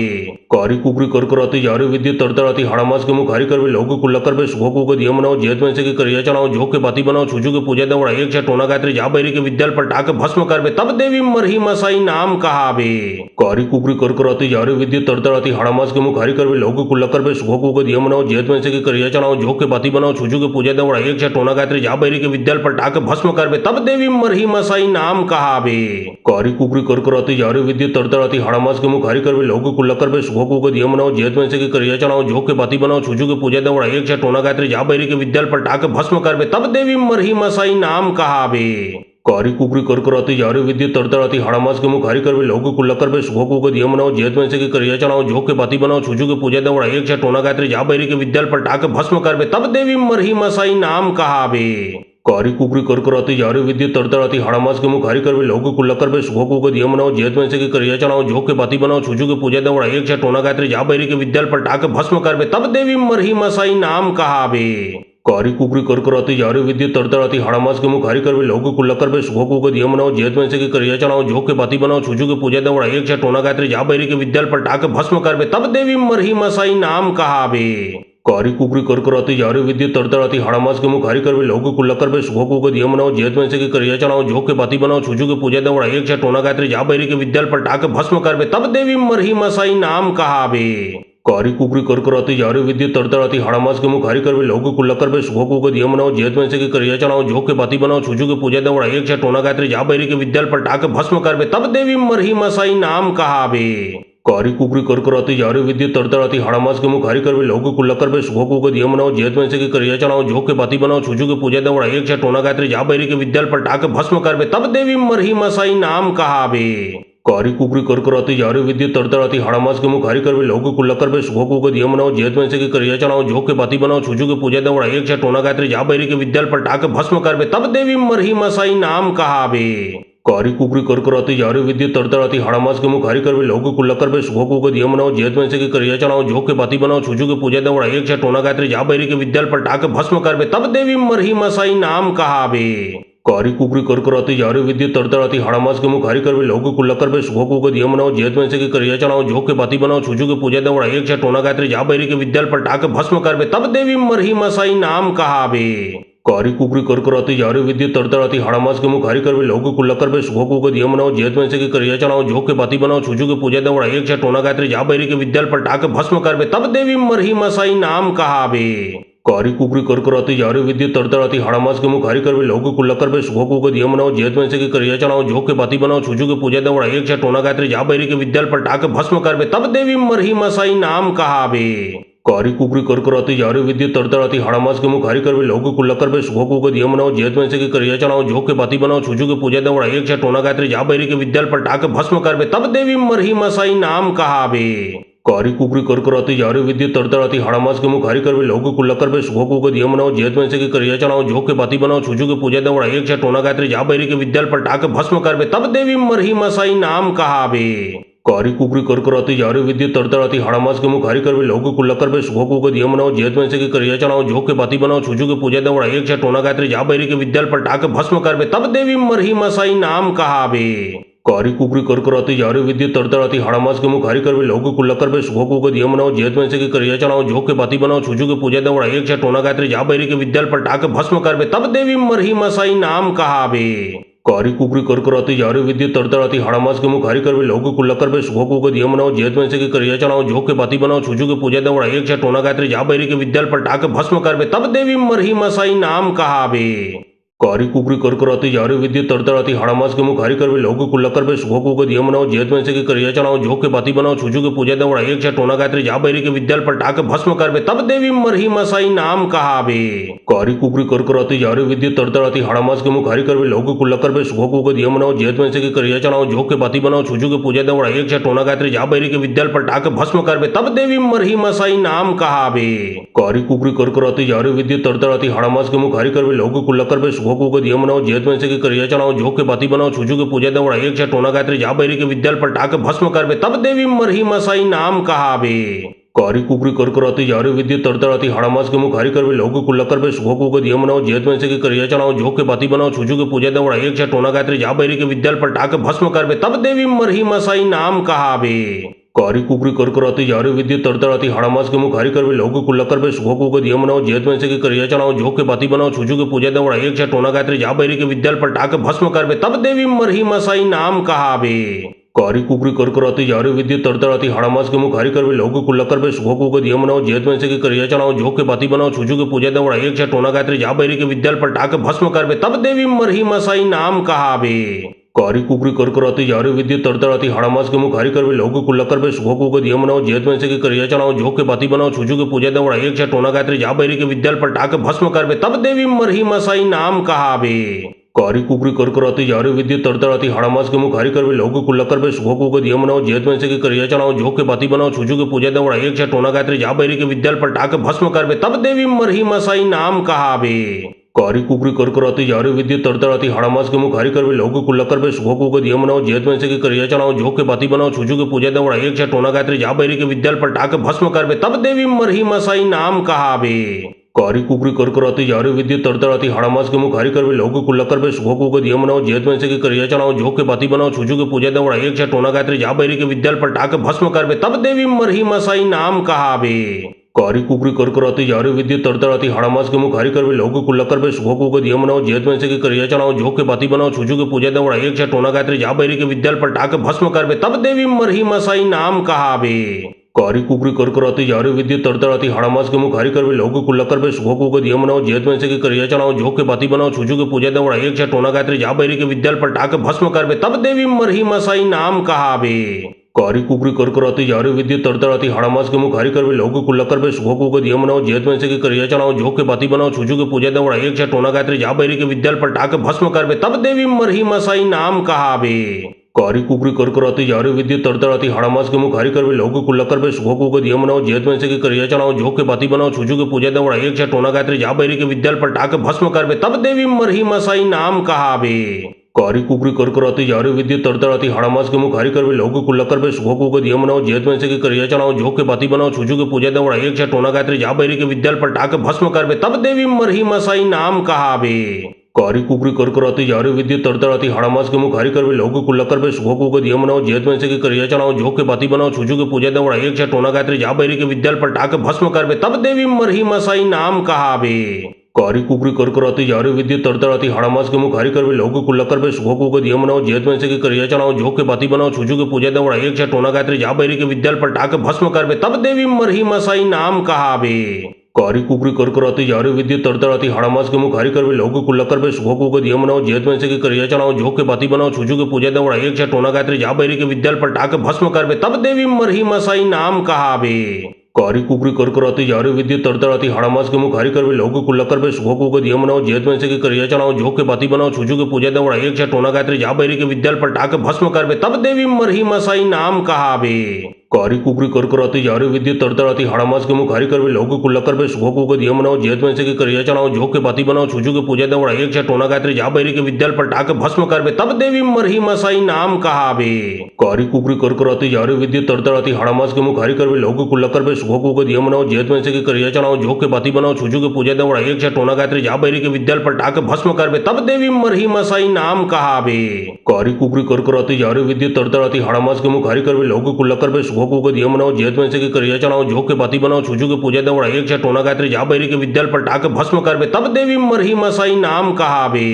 कारी कुकरी करकराती जारी विद्युत तड़तड़ाती हाड़ामास के मुख हरी करवे लोग कुल्लकर पे सुखोकू के दिया मनाओ जेत में से की करिया चढ़ाओ झोंक के बाती बनाओ छुजू के पूजा दे एक छे टोना गायत्री जा बैरी के विद्याल पर टाके भस्म करबे तब देवी मरही मसाई नाम कहाबे। कारी कुकरी करकराती जारी विद्युत तड़तड़ाती हाड़ामास के मुख हरी करवे लोग कुल्लकर पे सुखोकू के दिया मनाओ जेत में से की करिया चढ़ाओ झोंक के बाती बनाओ छुजू के पूजा दे एक छे टोना गायत्री जा बैरी के विद्याल पर टाके भस्म करबे तब देवी मरही मसाई नाम कहाबे। कारी कुकरी करकराती जारी विद्युत तड़तड़ाती हाड़ामास के मुख हरी करवे लोग कुल्लकर पे सुखोकू के दिया मनाओ जेत में से की करिया चढ़ाओ झोंक के बाती बनाओ छुजू के पूजा दे एक छे टोना गायत्री जा बैरी के विद्याल पर टाके भस्म करबे तब देवी मरही मसाई नाम कहाबे। कारी कुकरी करकराती जारी विद्युत तड़तड़ाती हाड़ामास के मुख हरी करवे लोग कुल्लकर पे सुखोकू के दिया मनाओ जेत में से की करिया चढ़ाओ झोंक के बाती बनाओ छुजू के पूजा दे एक छे टोना गायत्री जा बैरी के विद्याल पर टाके भस्म करबे तब देवी मरही मसाई नाम कहाबे। कारी कुकरी करकराती जारी विद्युत तड़तड़ाती हाड़ामास के मुख हरी करवे लोग कुल्लकर पे सुखोकू के दिया मनाओ जेत में से की करिया चढ़ाओ झोंक के बाती बनाओ छुजू के पूजा दे एक छे टोना गायत्री जा बैरी के विद्याल पर टाके भस्म करबे तब देवी मरही मसाई नाम कहाबे। कारी कुकरी करकराती जारी विद्युत तड़तड़ाती हाड़ामास के मुख हरी करवे लोग कुल्लकर पे सुखोकू के दिया मनाओ जेत में से की करिया चढ़ाओ झोंक के बाती बनाओ छुजू के पूजा दे एक छे टोना गायत्री जा बैरी के विद्याल पर टाके भस्म करबे तब देवी मरही मसाई नाम कहाबे। कारी कुकरी करकराती जारी विद्युत तड़तड़ाती हाड़ामास के मुख हरी करवे लोग कुल्लकर पे सुखोकू के दिया मनाओ जेत में से की करिया चढ़ाओ झोंक के बाती बनाओ छुजू के पूजा दे एक छे टोना गायत्री जा बैरी के विद्याल पर टाके भस्म करबे तब देवी मरही मसाई नाम कहाबे। कारी कुकरी करकराती जारी विद्युत तड़तड़ाती हाड़ामास के मुख हरी करवे लोगों को लकर बे सुखों को दिया मनाओ जेत में से की करिया चलाओ झोंक के बाती बनाओ छुजू के पूजा दे उड़ा एक टोना गायत्री जा बैरी के विद्याल पर टाके भस्म करबे तब देवी मरही मसाई नाम कहाबे। कारी कुकरी करकराती जारी विद्युत तड़तड़ाती हाड़ामास के मुख हरी करवे लोगों को लकर बे सुखों को दिया मनाओ जेत में से की करिया चलाओ झोंक के बाती बनाओ छुजू के पूजा दे उड़ा एक टोना गायत्री जा बैरी के विद्याल पर टाके भस्म करबे तब देवी मरही मसाई नाम कहाबे। कारी कुकरी करकराती जारी विद्युत तड़तड़ाती हाड़ामास के मुख हरी करवे लोगों को लकर बे सुखों को दिया मनाओ जेत में से की करिया चलाओ झोंक के बाती बनाओ छुजू के पूजा दे उड़ा एक टोना गायत्री जा बैरी के विद्याल पर टाके भस्म करबे तब देवी मरही मसाई नाम कहाबे। कारी कुकरी करकराती जारी विद्युत तड़तड़ाती हाड़ामास के मुख हरी करवे लोगों को लकर बे सुखों को दिया मनाओ जेत में से की करिया चलाओ झोंक के बाती बनाओ छुजू के पूजा दे उड़ा एक टोना गायत्री जा बैरी के विद्याल पर टाके भस्म करबे तब देवी मरही मसाई नाम कहाबे। कारी कुकरी करकराती जारी विद्युत तड़तड़ाती हाड़ामास के मुख हरी करवे लोगों को लकर बे सुखों को दिया मनाओ जेत में से की करिया चलाओ झोंक के बाती बनाओ छुजू के पूजा दे उड़ा एक टोना गायत्री जा बैरी के विद्याल पर टाके भस्म करबे तब देवी मरही मसाई नाम कहाबे। कारी कुकरी करकराती जारी विद्युत तड़तड़ाती हाड़ामास के मुख हरी करवे लोगों को लकर बे सुखों को दिया मनाओ जेत में से की करिया चलाओ झोंक के बाती बनाओ छुजू के पूजा दे उड़ा एक टोना गायत्री जा बैरी के विद्याल पर टाके भस्म करबे तब देवी मरही मसाई नाम कहाबे। कारी कुकरी करकराती जारी विद्युत तड़तड़ाती हाड़ामास के मुख हरी करवे लोगों को लकर बे सुखों को दिया मनाओ जेत में से की करिया चलाओ झोंक के बाती बनाओ छुजू के पूजा दे उड़ा एक टोना गायत्री जा बैरी के विद्याल पर टाके भस्म करबे तब देवी मरही मसाई नाम कहाबे। कारी कुकरी करकराती जारी विद्युत तड़तड़ाती हाड़ामास के मुख हरी करवे लोगों को लकर बे सुखों को दिया मनाओ जेत में से की करिया चलाओ झोंक के बाती बनाओ छुजू के पूजा दे उड़ा एक टोना गायत्री जा बैरी के विद्याल पर टाके भस्म करबे तब देवी मरही मसाई नाम कहाबे। कारी कुकरी करकराती जारी विद्युत तड़तड़ाती हाड़ामास के मुख हरी करवे लोगों को लकर बे सुखों को दिया मनाओ जेत में से की करिया चलाओ झोंक के बाती बनाओ छुजू के पूजा दे उड़ा एक टोना गायत्री जा बैरी के विद्याल पर टाके भस्म करबे तब देवी मरही मसाई नाम कहाबे। कारी कुकरी करकराती जारी विद्युत तड़तड़ाती हाड़ामास के मुख हरी करवे लोगों को लकर बे सुखों को दिया मनाओ जेत में से की करिया चलाओ झोंक के बाती बनाओ छुजू के पूजा दे उड़ा एक टोना गायत्री जा बैरी के विद्याल पर टाके भस्म करबे तब देवी मरही मसाई नाम कहाबे। कारी कुकरी करकराती जारी विद्युत तड़तड़ाती हाड़ामास के मुख हरी करवे लोगों को लकर बे सुखों को दिया मनाओ जेत में से की करिया चलाओ झोंक के बाती बनाओ छुजू के पूजा दे उड़ा एक टोना गायत्री जा बैरी के विद्याल पर टाके भस्म करबे तब देवी मरही मसाई नाम कहाबे। कारी कुकरी करकराती जारी विद्युत तड़तड़ाती हाड़ामास के मुख हरी करवे लोगों को लकर बे सुखों को दिया मनाओ जेत में से की करिया चलाओ झोंक के बाती बनाओ छुजू के पूजा दे उड़ा एक टोना गायत्री जा बैरी के विद्याल पर टाके भस्म करबे तब देवी मरही मसाई नाम कहाबे। कारी कुकरी करकराती जारी विद्युत तड़तड़ाती हाड़ामास के मुख हरी करवे लोगों को लकर बे सुखों को दिया मनाओ जेत में से की करिया चलाओ झोंक के बाती बनाओ छुजू के पूजा दे उड़ा एक टोना गायत्री जा बैरी के विद्याल पर टाके भस्म करबे तब देवी मरही मसाई नाम कहाबे। कारी कुकरी करकराती जारी विद्युत तड़तड़ाती हाड़ामास के मुख हरी करवे लोगों को लकर बे सुखों को दिया मनाओ जेत में से की करिया चलाओ झोंक के बाती बनाओ छुजू के पूजा दे उड़ा एक टोना गायत्री जा बैरी के विद्याल पर टाके भस्म करबे तब देवी मरही मसाई नाम कहाबे। कारी कुकरी करकराती जारी विद्युत तड़तड़ाती हाड़ामास के मुख हरी करवे लोगों को लकर बे सुखों को दिया मनाओ जेत में से की करिया चलाओ झोंक के बाती बनाओ छुजू के पूजा दे उड़ा एक टोना गायत्री जा बैरी के विद्याल पर टाके भस्म करबे तब देवी मरही मसाई नाम कहाबे। कारी कुकरी करकराती जारी विद्युत तड़तड़ाती हाड़ामास के मुख हरी करवे लोगों को लकर बे सुखों को दिया मनाओ जेत में से की करिया चलाओ झोंक के बाती बनाओ छुजू के पूजा दे उड़ा एक टोना गायत्री जा बैरी के विद्याल पर टाके भस्म करबे तब देवी मरही मसाई नाम कहाबे। कारी कुकरी करकराती जारी विद्युत तड़तड़ाती हाड़ामास के मुख हरी करवे लोगों को लकर बे सुखों को दिया मनाओ जेत में से की करिया चलाओ झोंक के बाती बनाओ छुजू के पूजा दे उड़ा एक टोना गायत्री जा बैरी के विद्याल पर टाके भस्म करबे तब देवी मरही मसाई नाम कहाबे। कारी कुकरी करकराती जारी विद्युत तड़तड़ाती हाड़ामास के मुख हरी करवे लोगों को लकर बे सुखों को दिया मनाओ जेत में से की करिया चलाओ झोंक के बाती बनाओ छुजू के पूजा दे उड़ा एक टोना गायत्री जा बैरी के विद्याल पर टाके भस्म करबे तब देवी मरही मसाई नाम कहाबे। कारी कुकरी करकराती जारी विद्युत तड़तड़ाती हाड़ामास के मुख हरी करवे लोगों को लकर बे सुखों को दिया मनाओ जेत में से की करिया चलाओ झोंक के बाती बनाओ छुजू के पूजा दे उड़ा एक टोना गायत्री जा बैरी के विद्याल पर टाके भस्म करबे तब देवी मरही मसाई नाम कहाबे। कारी कुकरी करकराती जारी विद्युत तड़तड़ाती हाड़ामास के मुख हरी करवे लोगों को लकर बे सुखों को दिया मनाओ जेत में से की करिया चलाओ झोंक के बाती बनाओ छुजू के पूजा दे उड़ा एक टोना गायत्री जा बैरी के विद्याल पर टाके भस्म करबे तब देवी मरही मसाई नाम कहाबे। कारी कुकरी करकराती जारी विद्युत तड़तड़ाती हाड़ामास के मुख हरी करवे लोगों को लकर बे सुखों को दिया मनाओ जेत में से की करिया चलाओ झोंक के बाती बनाओ छुजू के पूजा दे उड़ा एक टोना गायत्री जा बैरी के विद्याल पर टाके भस्म करबे तब देवी मरही मसाई नाम कहाबे। कारी कुकरी करकराती जारी विद्युत तड़तड़ाती हाड़ामास के मुख हरी करवे लोगों को लकर बे सुखों को दिया मनाओ जेत में से की करिया चलाओ झोंक के बाती बनाओ छुजू के पूजा दे उड़ा एक टोना गायत्री जा बैरी के विद्याल पर टाके भस्म करबे तब देवी मरही मसाई नाम कहाबे। कारी कुकरी करकराती जारी विद्युत तड़तड़ाती हाड़ामास के मुख हरी करवे लोगों को लकर बे सुखों को दिया मनाओ जेत में से की करिया चलाओ झोंक के बाती बनाओ छुजू के पूजा दे उड़ा एक टोना गायत्री जा बैरी के विद्याल पर टाके भस्म करबे तब देवी मरही मसाई नाम कहाबे। कारी कुकरी करकराती जारी विद्युत तड़तड़ाती हाड़ामास के मुख हरी करवे लोगों को लकर बे सुखो को दिया मनाओ जेत में से के करिया चनाओ झोंक के बाती बनाओ छुजू के पूजा दे उड़ाई एक टोना गायत्री जा बैरी के विद्याल पर टाक भस्म करबे तब देवी मरही मसाई नाम कहाबे। कारी कुकरी करकराती जारी विद्युत तड़तड़ाती हाड़ामास के मुख हरी करवे लोगों को लकर बे सुखो को दिया मनाओ जेत में से के करिया चनाओ झोंक के बाती बनाओ छुजू के पूजा दे उड़ाई एक टोना गायत्री जा बैरी के विद्याल पर टाक भस्म करबे तब देवी मरही मसाई नाम कहाबे। कारी कुकरी करकराती जारी विद्युत तड़तड़ाती हाड़ामास के मुख हरी करवे लोगों को लकर बे सुखो को दिया मनाओ जेत में से के करिया चनाओ झोंक के बाती बनाओ छुजू के पूजा दे उड़ाई एक टोना गायत्री जा बैरी के विद्याल पर टाक भस्म करबे तब देवी मरही मसाई नाम कहाबे। कारी कुकरी करकराती जारी विद्युत तड़तड़ाती हाड़ामास के मुख हरी करवे लोगों को लकर बे सुखो को दिया मनाओ जेत में से के करिया चनाओ झोंक के बाती बनाओ छुजू के पूजा दे उड़ाई एक टोना गायत्री जा बैरी के विद्याल पर टाक भस्म करबे तब देवी मरही मसाई नाम कहाबे। कारी कुकरी करकराती जारी विद्युत तड़तड़ाती हाड़ामास के मुख हरी करवे लोगों को लकर बे सुखो को दिया मनाओ जेत में से के करिया चनाओ झोंक के बाती बनाओ छुजू के पूजा दे उड़ाई एक टोना गायत्री जा बैरी के विद्याल पर टाक भस्म करबे तब देवी मरही मसाई नाम कहाबे। कारी कुकरी करकराती जारी विद्युत तड़तड़ाती हाड़ामास के मुख हरी करवे लोगों को लकर बे सुखो को दिया मनाओ जेत में से के करिया चनाओ झोंक के बाती बनाओ छुजू के पूजा दे उड़ाई एक टोना गायत्री जा बैरी के विद्याल पर टाक भस्म करबे तब देवी मरही मसाई नाम कहाबे। कारी कुकरी करकराती जारी विद्युत तड़तड़ाती हाड़ामास के मुख हरी करवे लोगों को लकर बे सुखो को दिया मनाओ जेत में से के करिया चनाओ झोंक के बाती बनाओ छुजू के पूजा दे उड़ाई एक टोना गायत्री जा बैरी के विद्याल पर टाक भस्म करबे तब देवी मरही मसाई नाम कहाबे। कारी कुकरी करकराती जारी विद्युत तड़तड़ाती हाड़ामास के मुख हरी करवे लोगों को लकर बे सुखो को दिया मनाओ जेत में से के करिया चनाओ झोंक के बाती बनाओ छुजू के पूजा दे उड़ाई एक टोना गायत्री जा बैरी के विद्याल पर टाक भस्म करबे तब देवी मरही मसाई नाम कहाबे। कारी कुकरी करकराती जारी विद्युत तड़तड़ाती हाड़ामास के मुख हरी करवे लोगों को लकर बे सुखो को दिया मनाओ जेत में से के करिया चनाओ झोंक के बाती बनाओ छुजू के पूजा दे उड़ाई एक टोना गायत्री जा बैरी के विद्याल पर टाक भस्म करबे तब देवी मरही मसाई नाम कहाबे। कारी कुकरी करकराती जारी विद्युत तड़तड़ाती हाड़ामास के मुख हरी करवे लोगों को लकर बे सुखो को दिया मनाओ जेत में से के करिया चनाओ झोंक के बाती बनाओ छुजू के पूजा दे उड़ाई एक टोना गायत्री जा बैरी के विद्याल पर टाक भस्म करबे तब देवी मरही मसाई नाम कहाबे। कारी कुकरी करकराती जारी विद्युत तड़तड़ाती हाड़ामास के मुख हरी करवे लोगों को लकर बे सुखो को दिया मनाओ जेत में से के करिया चनाओ झोंक के बाती बनाओ छुजू के पूजा दे उड़ाई एक टोना गायत्री जा बैरी के विद्याल पर टाक भस्म करबे तब देवी मरही मसाई नाम कहाबे।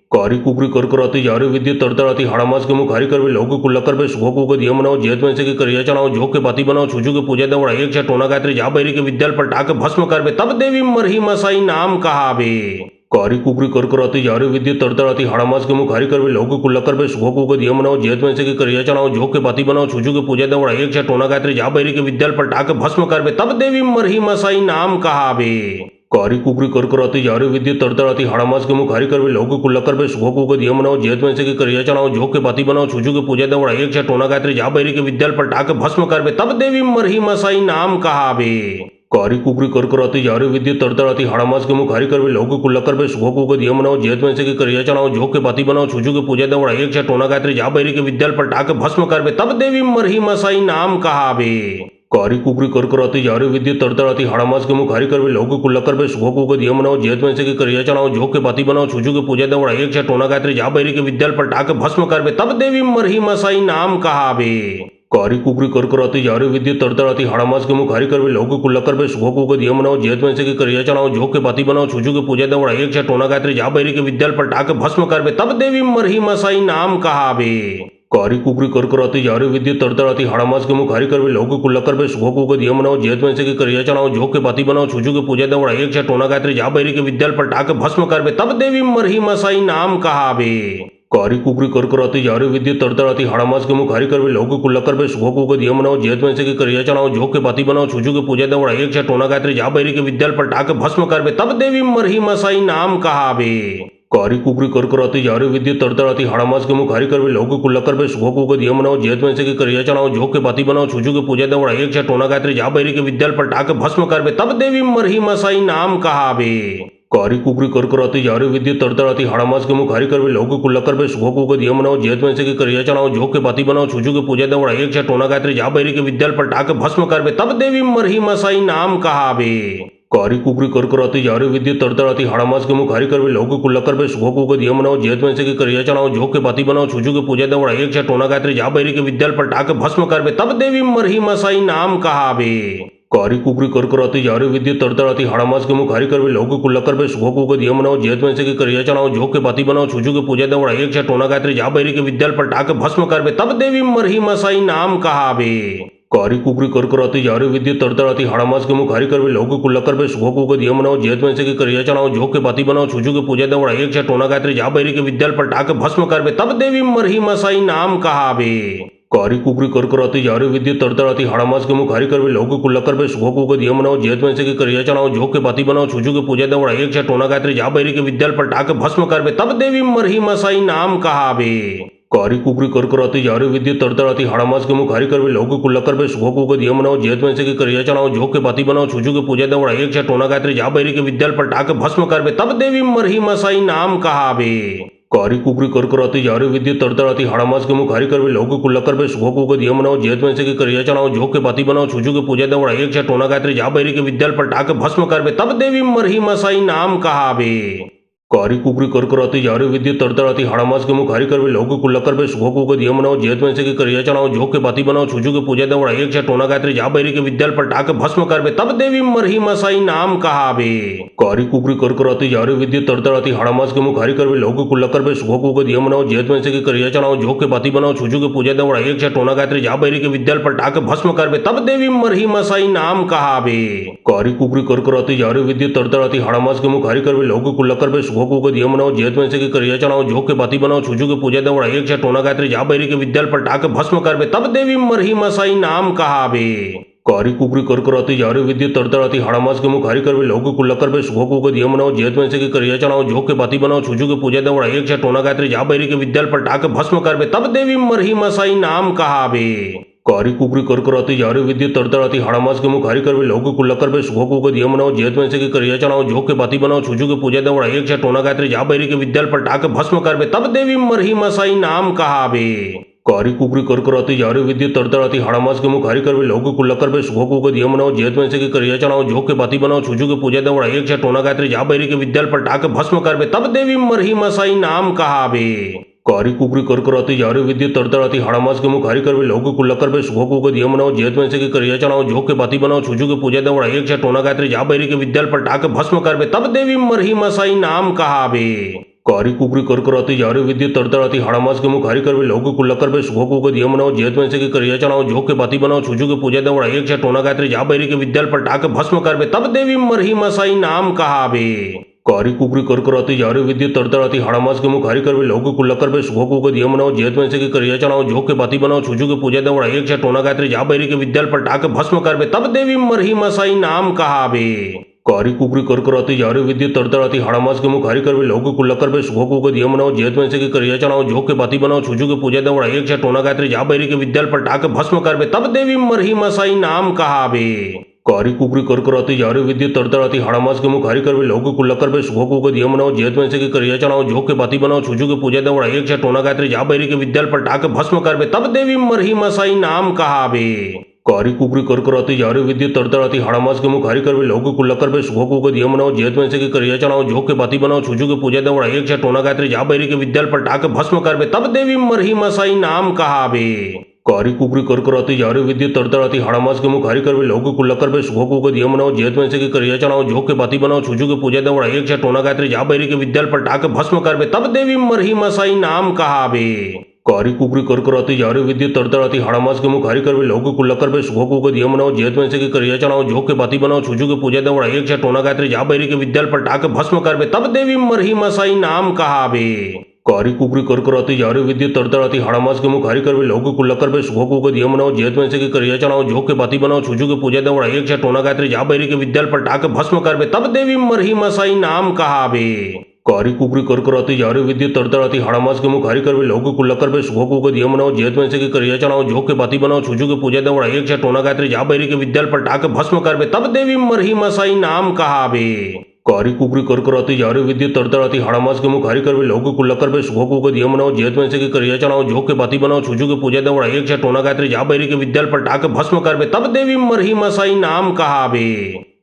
कारी कुकरी करकराती जारी विद्युत तड़तड़ाती हाड़ामास के मुख हरी करवे लोगों को लकर बे सुखो को दिया मनाओ जेत में से के करिया चनाओ झोंक के बाती बनाओ छुजू के पूजा दे उड़ाई एक टोना गायत्री जा बैरी के विद्याल पर टाक भस्म करबे तब देवी मरही मसाई नाम कहाबे। कारी कुकरी करकराती जारी विद्युत तड़तड़ाती हाड़ामास के मुख हरी करवे लोगों को लकर बे सुखो को दिया मनाओ जेत में से के करिया चनाओ झोंक के बाती बनाओ छुजू के पूजा दे उड़ाई एक टोना गायत्री जा बैरी के विद्याल पर टाक भस्म करबे तब देवी मरही मसाई नाम कहाबे। कारी कुकरी करकराती जारी विद्युत तड़तड़ाती हाड़ामास के मुख हरी करवे लोगों को लकर बे सुखो को दिया मनाओ जेत में से के करिया चनाओ झोंक के बाती बनाओ छुजू के पूजा दे उड़ाई एक टोना गायत्री जा बैरी के विद्याल पर टाक भस्म करबे तब देवी मरही मसाई नाम कहाबे। कारी कुकरी करकराती जारी विद्युत तड़तड़ाती हाड़ामास के मुख हरी करवे लोगों को लकर बे सुखो को दिया मनाओ जेत में से के करिया चनाओ झोंक के बाती बनाओ छुजू के पूजा दे उड़ाई एक टोना गायत्री जा बैरी के विद्याल पर टाक भस्म करबे तब देवी मरही मसाई नाम कहाबे। कारी कुकरी करकराती जारी विद्युत तड़तड़ाती हाड़ामास के मुख हरी करवे लोगों को लकर बे सुखो को दिया मनाओ जेत में से के करिया चनाओ झोंक के बाती बनाओ छुजू के पूजा दे उड़ाई एक टोना गायत्री जा बैरी के विद्याल पर टाक भस्म करबे तब देवी मरही मसाई नाम कहाबे। कारी कुकरी करकराती जारी विद्युत तड़तड़ाती हाड़ामास के मुख हरी करवे लोगों को लकर बे सुखो को दिया मनाओ जेत में से के करिया चनाओ झोंक के बाती बनाओ छुजू के पूजा दे उड़ाई एक टोना गायत्री जा बैरी के विद्याल पर टाक भस्म करबे तब देवी मरही मसाई नाम कहाबे। कारी कुकरी करकराती जारी विद्युत तड़तड़ाती हाड़ामास के मुख हरी करवे लोगों को लकर बे सुखो को दिया मनाओ जेत में से के करिया चनाओ झोंक के बाती बनाओ छुजू के पूजा दे उड़ाई एक टोना गायत्री जा बैरी के विद्याल पर टाक भस्म करबे तब देवी मरही मसाई नाम कहाबे। कारी कुकरी करकराती जारी विद्युत तड़तड़ाती हाड़ामास के मुख हरी करवे लोगों को लकर बे सुखो को दिया मनाओ जेत में से के करिया चनाओ झोंक के बाती बनाओ छुजू के पूजा दे उड़ाई एक टोना गायत्री जा बैरी के विद्याल पर टाक भस्म करबे तब देवी मरही मसाई नाम कहाबे। कारी कुकरी करकराती जारी विद्युत तड़तड़ाती हाड़ामास के मुख हरी करवे लोगों को लकर बे सुखो को दिया मनाओ जेत में से के करिया चनाओ झोंक के बाती बनाओ छुजू के पूजा दे उड़ाई एक टोना गायत्री जा बैरी के विद्याल पर टाक भस्म करबे तब देवी मरही मसाई नाम कहाबे। कारी कुकरी करकराती जारी विद्युत तड़तड़ाती हाड़ामास के मुख हरी करवे लोगों को लकर बे सुखो को दिया मनाओ जेत में से के करिया चनाओ झोंक के बाती बनाओ छुजू के पूजा दे उड़ाई एक टोना गायत्री जा बैरी के विद्याल पर टाक भस्म करबे तब देवी मरही मसाई नाम कहाबे। कारी कुकरी करकराती जारी विद्युत तड़तड़ाती हाड़ामास के मुख हरी करवे लोगों को लकर बे सुखो को दिया मनाओ जेत में से के करिया चनाओ झोंक के बाती बनाओ छुजू के पूजा दे उड़ाई एक टोना गायत्री जा बैरी के विद्याल पर टाक भस्म करबे तब देवी मरही मसाई नाम कहाबे। कारी कुकरी करकराती जारी विद्युत तड़तड़ाती हाड़ामास के मुख हरी करवे लोगों को लकर बे सुखो को दिया मनाओ जेत में से के करिया चनाओ झोंक के बाती बनाओ छुजू के पूजा दे उड़ाई एक टोना गायत्री जा बैरी के विद्याल पर टाक भस्म करबे तब देवी मरही मसाई नाम कहाबे। कारी कुकरी करकराती जारी विद्युत तड़तड़ाती हाड़ामास के मुखारी कर लोगों को लकर बे सुखो को दिया मनाओ जेत में से की करिया चढ़ाओ जो के बाती बनाओ छुजू के पूजा दवड़ा एक टोना गायत्री जा बैरी के विद्याल पर टाके भस्म कर बे तब देवी मरही मसाई नाम कहा बे कारी कुकरी करकराती जारी विद्युत तड़तड़ाती हाड़ामास के मुखारी कर लोगों को लकर बे सुखो को दिया मनाओ जेत में से की करिया चढ़ाओ जो के बाती बनाओ छुजू के पूजा दवड़ा एक टोना गायत्री जा बैरी के विद्याल पर टाके भस्म कर बे तब देवी मरही मसाई नाम कहा बे कारी कुकरी करकराती जारी विद्युत तड़तड़ाती हाड़ामास के मुखारी कर लोगों को लकर बे सुखो को दिया मनाओ जेत में से की करिया चढ़ाओ जो के बाती बनाओ छुजू के पूजा दवड़ा एक टोना गायत्री जा बैरी के विद्याल पर टाके भस्म कर बे तब देवी मरही मसाई नाम कहा बे कारी कुकरी करकराती जारी विद्युत तड़तड़ाती हाड़ामास के मुखारी कर लोगों को लकर बे सुखो को दिया मनाओ जेत में से की करिया चढ़ाओ जो के बाती बनाओ छुजू के पूजा दवड़ा एक टोना गायत्री जा बैरी के विद्याल पर टाके भस्म कर बे तब देवी मरही मसाई नाम कहा बे कारी कुकरी करकराती जारी विद्युत तड़तड़ाती हाड़ामास के मुखारी कर लोगों को लकर बे सुखो को दिया मनाओ जेत में से की करिया चढ़ाओ जो के बाती बनाओ छुजू के पूजा दवड़ा एक टोना गायत्री जा बैरी के विद्याल पर टाके भस्म कर बे तब देवी मरही मसाई नाम कहा बे कारी कुकरी करकराती जारी विद्युत तड़तड़ाती हाड़ामास के मुखारी कर लोगों को लकर बे सुखो को दिया मनाओ जेत में से की करिया चढ़ाओ जो के बाती बनाओ छुजू के पूजा दवड़ा एक टोना गायत्री जा बैरी के विद्याल पर टाके भस्म कर बे तब देवी मरही मसाई नाम कहा बे कारी कुकरी करकराती जारी विद्युत तड़तड़ाती हाड़ामास के मुखारी कर लोगों को लकर बे सुखो को दिया मनाओ जेत में से की करिया चढ़ाओ जो के बाती बनाओ छुजू के पूजा दवड़ा एक टोना गायत्री जा बैरी के विद्याल पर टाके भस्म कर बे तब देवी मरही मसाई नाम कहा बे कारी कुकरी करकराती जारी विद्युत तड़तड़ाती हाड़ामास के मुखारी कर लोगों को लकर बे सुखो को दिया मनाओ जेत में से की करिया चढ़ाओ जो के बाती बनाओ छुजू के पूजा दवड़ा एक टोना गायत्री जा बैरी के विद्याल पर टाके भस्म कर बे तब देवी मरही मसाई नाम कहा बे कारी कुकरी करकराती जारी विद्युत तड़तड़ाती हाड़ामास के मुखारी कर लोगों को लकर बे सुखो को दिया मनाओ जेत में से की करिया चढ़ाओ जो के बाती बनाओ छुजू के पूजा दवड़ा एक टोना गायत्री जा बैरी के विद्याल पर टाके भस्म कर बे तब देवी मरही मसाई नाम कहा बे कारी कुकरी करकराती जारी विद्युत तड़तड़ाती हाड़ामास के मुखारी कर लोगों को लकर बे सुखो को दिया मनाओ जेत में से की करिया चढ़ाओ जो के बाती बनाओ छुजू के पूजा दवड़ा एक टोना गायत्री जा बैरी के विद्याल पर टाके भस्म कर बे तब देवी मरही मसाई नाम कहा बे कारी कुकरी करकराती जारी विद्युत तड़तड़ाती हाड़ामास के मुखारी कर लोगों को लकर बे सुखो को दिया मनाओ जेत में से की करिया चढ़ाओ जो के बाती बनाओ छुजू के पूजा दवड़ा एक टोना गायत्री जा बैरी के विद्याल पर टाके भस्म कर बे तब देवी मरही मसाई नाम कहा बे कारी कुकरी करकराती जारी विद्युत तड़तड़ाती हाड़ामास के मुखारी कर लोगों को लकर बे सुखो को दिया मनाओ जेत में से की करिया चढ़ाओ जो के बाती बनाओ छुजू के पूजा दवड़ा एक टोना गायत्री जा बैरी के विद्याल पर टाके भस्म कर बे तब देवी मरही मसाई नाम कहा बे कारी कुकरी करकराती जारी विद्युत तड़तड़ाती हाड़ामास के मुखारी कर लोगों को लकर बे सुखो को दिया मनाओ जेत में से की करिया चढ़ाओ जो के बाती बनाओ छुजू के पूजा दवड़ा एक टोना गायत्री जा बैरी के विद्याल पर टाके भस्म कर बे तब देवी मरही मसाई नाम कहा बे कारी कुकरी करकराती जारी विद्युत तड़तड़ाती हाड़ामास के मुखारी कर लोगों को लकर बे सुखो को दिया मनाओ जेत में से की करिया चढ़ाओ जो के बाती बनाओ छुजू के पूजा दवड़ा एक टोना गायत्री जा बैरी के विद्याल पर टाके भस्म कर बे तब देवी मरही मसाई नाम कहा बे कारी कुकरी करकराती जारी विद्युत तड़तड़ाती हाड़ामास के मुखारी कर लोगों को लकर बे सुखो को दिया मनाओ जेत में से की करिया चढ़ाओ जो के बाती बनाओ छुजू के पूजा दवड़ा एक टोना गायत्री जा बैरी के विद्याल पर टाके भस्म कर बे तब देवी मरही मसाई नाम कहा बे कारी कुकरी करकराती जारी विद्युत तड़तड़ाती हाड़ामास के मुखारी कर लोगों को लकर बे सुखो को दिया मनाओ जेत में से की करिया चढ़ाओ जो के बाती बनाओ छुजू के पूजा दवड़ा एक टोना गायत्री जा बैरी के विद्याल पर टाके भस्म कर बे तब देवी मरही मसाई नाम कहा बे कारी कुकरी करकराती जारी विद्युत तड़तड़ाती हाड़ामास के मुखारी कर लोगों को लकर बे सुखो को दिया मनाओ जेत में से की करिया चढ़ाओ जो के बाती बनाओ छुजू के पूजा दवड़ा एक टोना गायत्री जा बैरी के विद्याल पर टाके भस्म कर बे तब देवी मरही मसाई नाम कहा बे कारी कुकरी करकराती जारी विद्युत तड़तड़ाती हाड़ामास के मुखारी कर लोगों को लकर बे सुखो को दिया मनाओ जेत में से की करिया चढ़ाओ जो के बाती बनाओ छुजू के पूजा दवड़ा एक टोना गायत्री जा बैरी के विद्याल पर टाके भस्म कर बे तब देवी मरही मसाई नाम कहा बे कारी कुकरी करकराती जारी विद्युत तड़तड़ाती हाड़ामास के मुखारी कर लोगों को लकर बे सुखो को दिया मनाओ जेत में से की करिया चढ़ाओ जो के बाती बनाओ छुजू के पूजा दवड़ा एक टोना गायत्री जा बैरी के विद्याल पर टाके भस्म कर बे तब देवी मरही मसाई नाम कहा बे कारी कुकरी करकराती जारी विद्युत तड़तड़ाती हाड़ामास के मुखारी कर लोगों को लकर बे सुखो को दिया मनाओ जेत में से की करिया चढ़ाओ जो के बाती बनाओ छुजू के पूजा दवड़ा एक टोना गायत्री जा बैरी के विद्याल पर टाके भस्म कर बे तब देवी मरही मसाई नाम कहा बे कारी कुकरी करकराती जारी विद्युत तड़तड़ाती हाड़ामास के मुखारी कर लोगों को लकर बे सुखो को दिया मनाओ जेत में से की करिया चढ़ाओ जो के बाती बनाओ छुजू के पूजा दवड़ा एक टोना गायत्री जा बैरी के विद्याल पर टाके भस्म कर बे तब देवी मरही मसाई नाम कहा बे